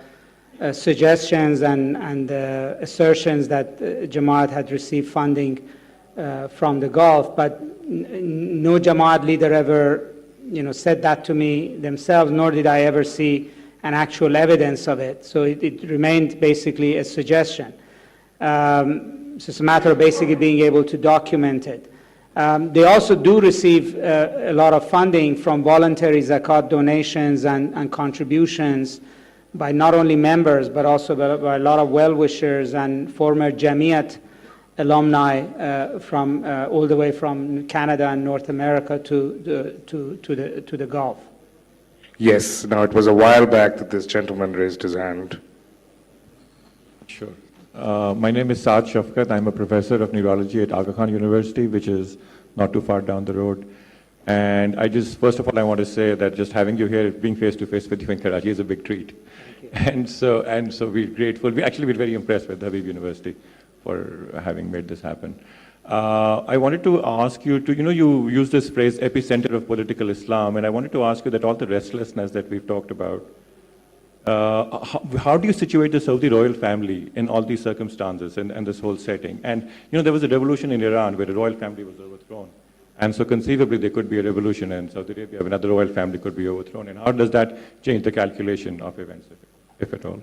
suggestions and assertions that Jamaat had received funding from the Gulf, but no Jamaat leader ever, said that to me themselves, nor did I ever see an actual evidence of it. So it remained basically a suggestion. So it's a matter of basically being able to document it. They also do receive a lot of funding from voluntary zakat donations and contributions by not only members, but also by a lot of well-wishers and former Jamiat alumni from all the way from Canada and North America to the Gulf. Yes, now it was a while back that this gentleman raised his hand. My name is Saad Shafkat. I'm a professor of neurology at Aga Khan University, which is not too far down the road. And first of all, I want to say that just having you here, being face to face with you in Karachi is a big treat. And so we're grateful. We're very impressed with Habib University for having made this happen. I wanted to ask you you use this phrase, epicenter of political Islam, and I wanted to ask you that all the restlessness that we've talked about, how do you situate the Saudi royal family in all these circumstances and this whole setting? And there was a revolution in Iran where the royal family was overthrown. And so conceivably there could be a revolution in Saudi Arabia, another royal family could be overthrown. And how does that change the calculation of events, if at all?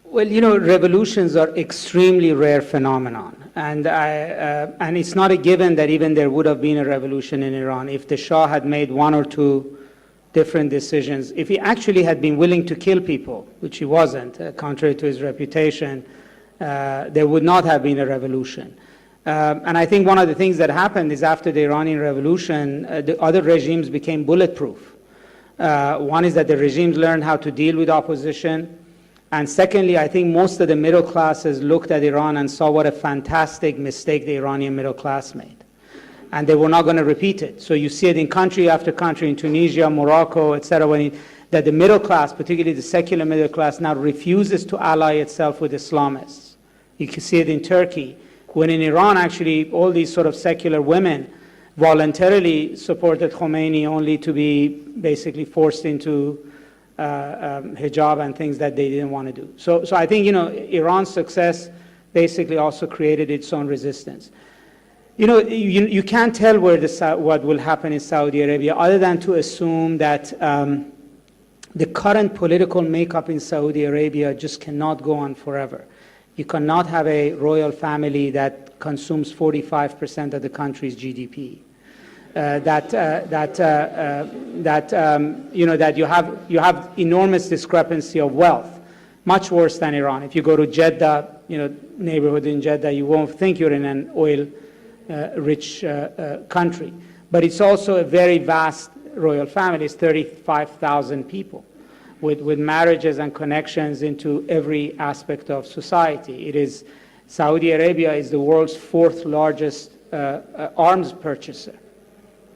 Well, revolutions are extremely rare phenomenon, and it's not a given that even there would have been a revolution in Iran if the Shah had made one or two different decisions. If he actually had been willing to kill people, which he wasn't, contrary to his reputation, there would not have been a revolution. And I think one of the things that happened is after the Iranian Revolution, the other regimes became bulletproof. One is that the regimes learned how to deal with opposition. And secondly, I think most of the middle classes looked at Iran and saw what a fantastic mistake the Iranian middle class made. And they were not going to repeat it. So you see it in country after country, in Tunisia, Morocco, etc., that the middle class, particularly the secular middle class, now refuses to ally itself with Islamists. You can see it in Turkey. When in Iran, actually, all these sort of secular women voluntarily supported Khomeini only to be basically forced into hijab and things that they didn't want to do. So I think, Iran's success basically also created its own resistance. You can't tell what will happen in Saudi Arabia other than to assume that the current political makeup in Saudi Arabia just cannot go on forever. You cannot have a royal family that consumes 45% of the country's GDP. That you have enormous discrepancy of wealth, much worse than Iran. If you go to Jeddah, neighborhood in Jeddah, you won't think you're in an oil-rich country. But it's also a very vast royal family. It's 35,000 people, with marriages and connections into every aspect of society. Saudi Arabia is the world's fourth largest arms purchaser,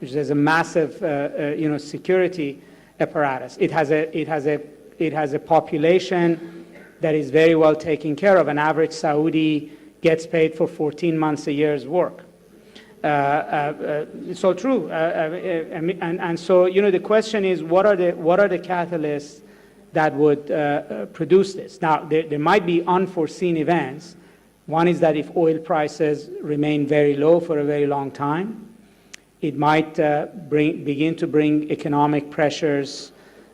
which is a massive, security apparatus. It has a population that is very well taken care of. An average Saudi gets paid for 14 months a year's work. It's all true. And so, the question is, what are the catalysts that would produce this? Now, there might be unforeseen events. One is that if oil prices remain very low for a very long time, it might begin to bring economic pressures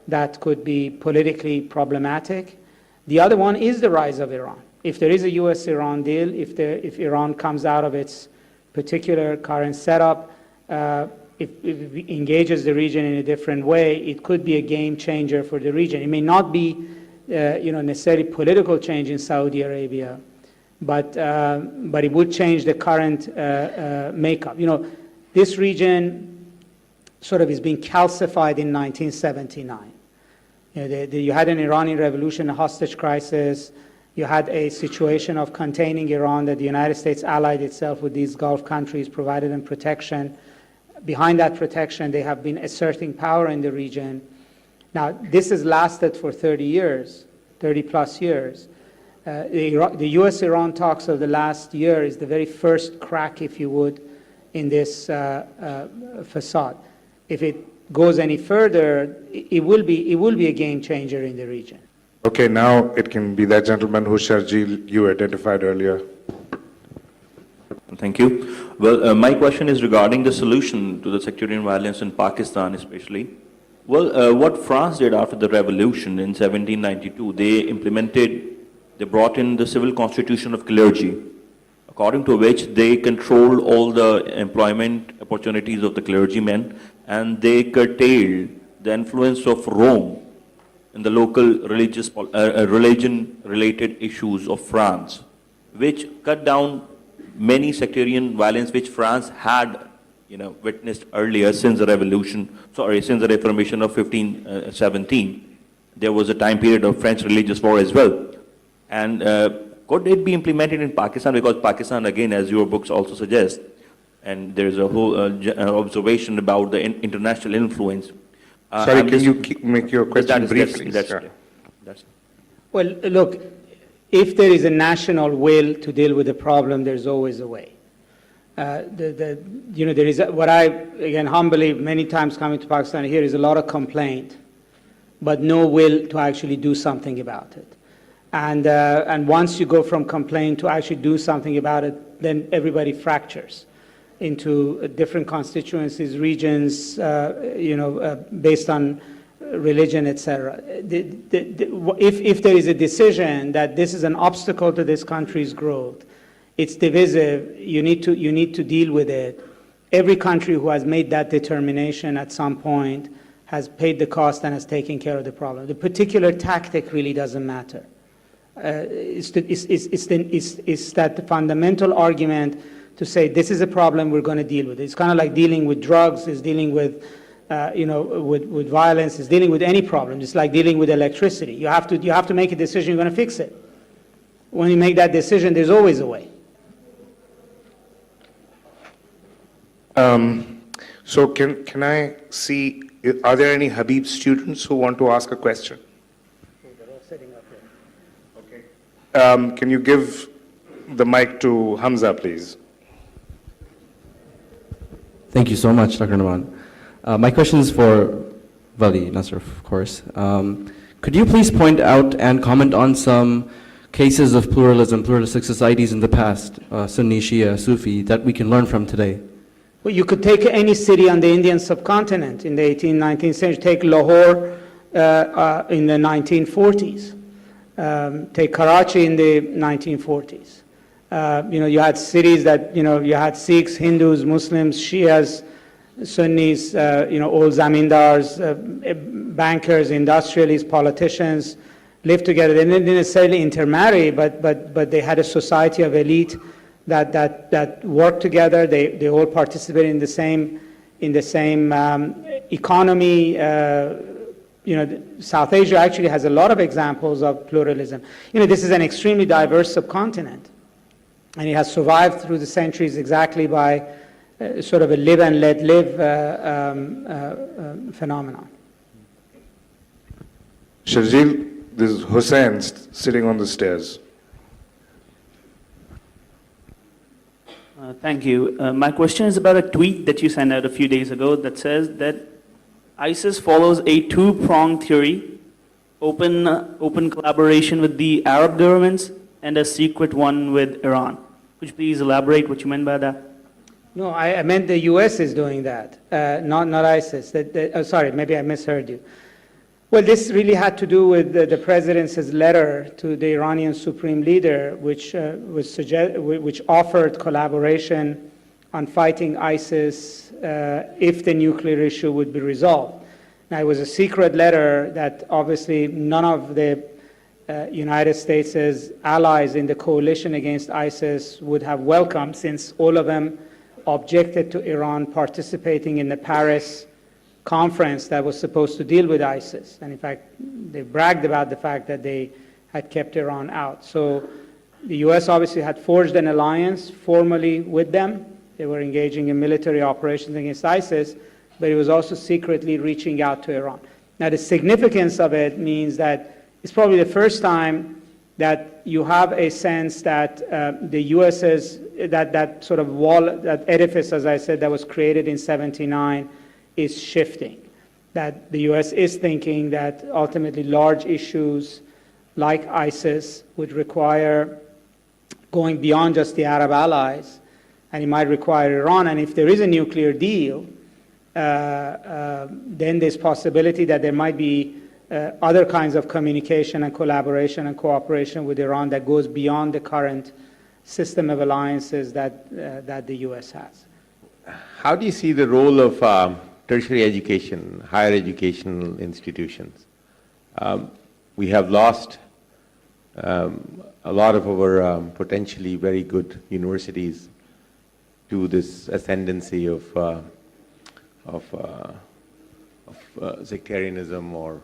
that could be politically problematic. The other one is the rise of Iran. If there is a U.S.-Iran deal, if Iran comes out of its particular current setup, if it engages the region in a different way, it could be a game changer for the region. It may not be necessarily political change in Saudi Arabia, but it would change the current makeup. This region sort of is being calcified in 1979. You had an Iranian revolution, a hostage crisis. You had a situation of containing Iran, that the United States allied itself with these Gulf countries, provided them protection. Behind that protection, they have been asserting power in the region. Now, this has lasted for 30 years, 30 plus years. The U.S.-Iran talks of the last year is the very first crack, if you would, in this facade. If it goes any further, it will be a game changer in the region. Okay, now it can be that gentleman who Sharjeel you identified earlier. Thank you. Well, my question is regarding the solution to the sectarian violence in Pakistan especially. Well, what France did after the revolution in 1792, they brought in the civil constitution of clergy, according to which they controlled all the employment opportunities of the clergymen, and they curtailed the influence of Rome in the local religion-related issues of France, which cut down many sectarian violence which France had witnessed earlier since the Reformation of 1517. There was a time period of French religious war as well. And Could it be implemented in Pakistan? Because Pakistan, again, as your books also suggest, and there's a whole observation about the international influence. Sorry, I'm can just- you make your question brief, please? Well, look, if there is a national will to deal with the problem, there's always a way. There is what I, again, humbly, many times coming to Pakistan here, is a lot of complaint, but no will to actually do something about it. And once you go from complaint to actually do something about it, then everybody fractures into different constituencies, regions, based on religion, etc. If there is a decision that this is an obstacle to this country's growth, it's divisive, you need to deal with it. Every country who has made that determination at some point has paid the cost and has taken care of the problem. The particular tactic really doesn't matter. It's that fundamental argument to say this is a problem we're going to deal with. It's kind of like dealing with drugs, it's dealing with with violence, it's dealing with any problem. It's like dealing with electricity. You have to make a decision, you're going to fix it. When you make that decision, there's always a way. So can I see, are there any Habib students who want to ask a question? They're all sitting up there. Okay. Can you give the mic to Hamza, please? Thank you so much, Dr. Naman. My question is for Vali Nasr, of course. Could you please point out and comment on some cases of pluralism, pluralistic societies in the past, Sunni, Shia, Sufi, that we can learn from today? Well, you could take any city on the Indian subcontinent in the 18th, 19th century. Take Lahore in the 1940s. Take Karachi in the 1940s. You had cities that, you had Sikhs, Hindus, Muslims, Shias, Sunnis, old zamindars, bankers, industrialists, politicians lived together. They didn't necessarily intermarry, but they had a society of elite that worked together. They all participated in the same economy. South Asia actually has a lot of examples of pluralism. This is an extremely diverse subcontinent, and it has survived through the centuries exactly by sort of a live and let live phenomenon. Sharjeel, this is Hussein sitting on the stairs. Thank you. My question is about a tweet that you sent out a few days ago that says that ISIS follows a two-pronged theory, open collaboration with the Arab governments and a secret one with Iran. Could you please elaborate what you meant by that? No, I meant the U.S. is doing that, not ISIS. Sorry, maybe I misheard you. Well, this really had to do with the president's letter to the Iranian supreme leader, which offered collaboration on fighting ISIS if the nuclear issue would be resolved. Now, it was a secret letter that obviously none of the United States' allies in the coalition against ISIS would have welcomed, since all of them objected to Iran participating in the Paris conference that was supposed to deal with ISIS. And in fact, they bragged about the fact that they had kept Iran out. So the US obviously had forged an alliance formally with them. They were engaging in military operations against ISIS, but it was also secretly reaching out to Iran. Now, the significance of it means that it's probably the first time that you have a sense that the US's, that sort of wall, that edifice, as I said, that was created in '79 is shifting. That the US is thinking that ultimately large issues like ISIS would require going beyond just the Arab allies, and it might require Iran. And if there is a nuclear deal, then there's possibility that there might be other kinds of communication and collaboration and cooperation with Iran that goes beyond the current system of alliances that the US has. How do you see the role of tertiary education, higher educational institutions? We have lost a lot of our potentially very good universities to this ascendancy of sectarianism or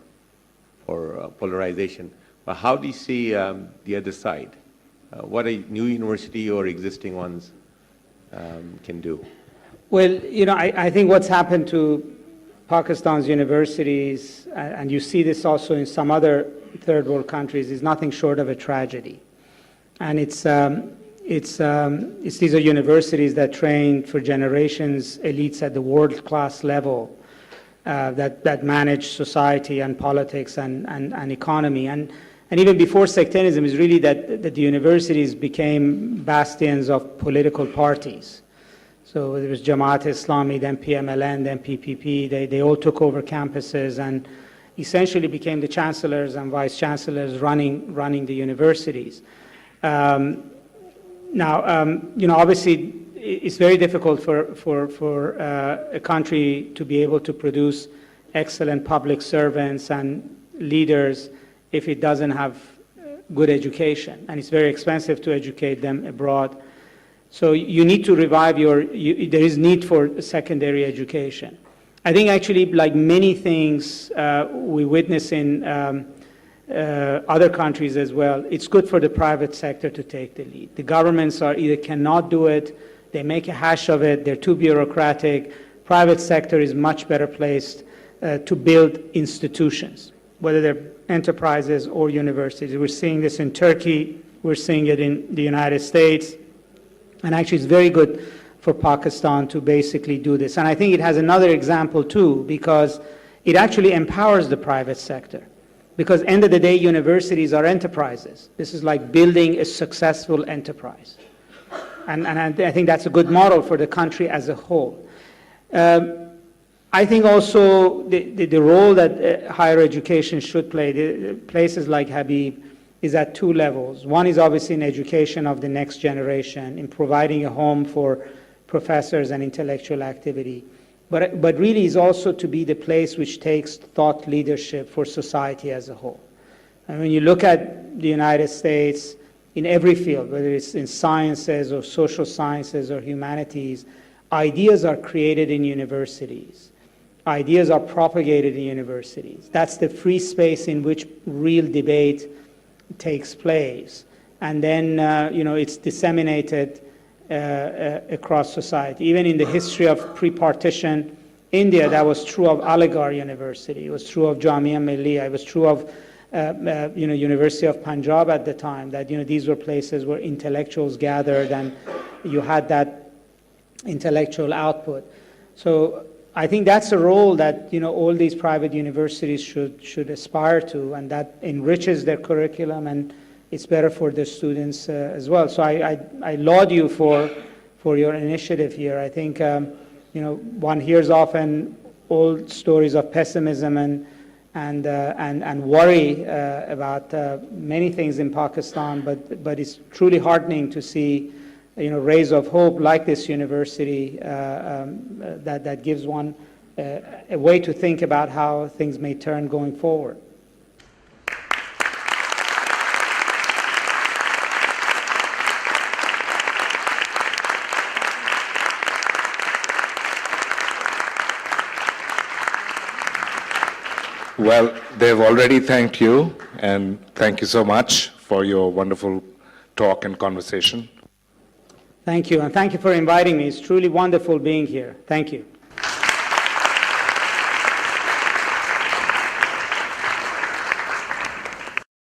polarization. But how do you see the other side? what a new university or existing ones can do? Well, I think what's happened to Pakistan's universities, and you see this also in some other third world countries, is nothing short of a tragedy. And it's these are universities that train for generations elites at the world-class level that manage society and politics and economy. And even before sectarianism is really that the universities became bastions of political parties. So there was Jamaat Islami, then PMLN, then PPP. They all took over campuses and essentially became the chancellors and vice chancellors running the universities. Obviously, it's very difficult for a country to be able to produce excellent public servants and leaders if it doesn't have good education, and it's very expensive to educate them abroad. So you need to revive there is need for secondary education. I think actually, like many things we witness in other countries as well, it's good for the private sector to take the lead. The governments either cannot do it, they make a hash of it, they're too bureaucratic. Private sector is much better placed to build institutions, whether they're enterprises or universities. We're seeing this in Turkey, we're seeing it in the United States, and actually it's very good for Pakistan to basically do this. And I think it has another example too, because it actually empowers the private sector. Because end of the day, universities are enterprises. This is like building a successful enterprise. And I think that's a good model for the country as a whole. I think also the role that higher education should play, places like Habib, is at two levels. One is obviously in education of the next generation, in providing a home for professors and intellectual activity. But really is also to be the place which takes thought leadership for society as a whole. And when you look at the United States, in every field, whether it's in sciences or social sciences or humanities, ideas are created in universities. Ideas are propagated in universities. That's the free space in which real debate takes place. And then, it's disseminated across society. Even in the history of pre-partition India, that was true of Aligarh University. It was true of Jamia Millia. It was true of University of Punjab at the time, that these were places where intellectuals gathered and you had that intellectual output. So I think that's a role that all these private universities should aspire to, and that enriches their curriculum and it's better for the students as well. So I laud you for your initiative here. I think one hears often old stories of pessimism and worry about many things in Pakistan, but it's truly heartening to see rays of hope like this university that gives one a way to think about how things may turn going forward. Well, they've already thanked you, and thank you so much for your wonderful talk and conversation. Thank you, and thank you for inviting me. It's truly wonderful being here. Thank you.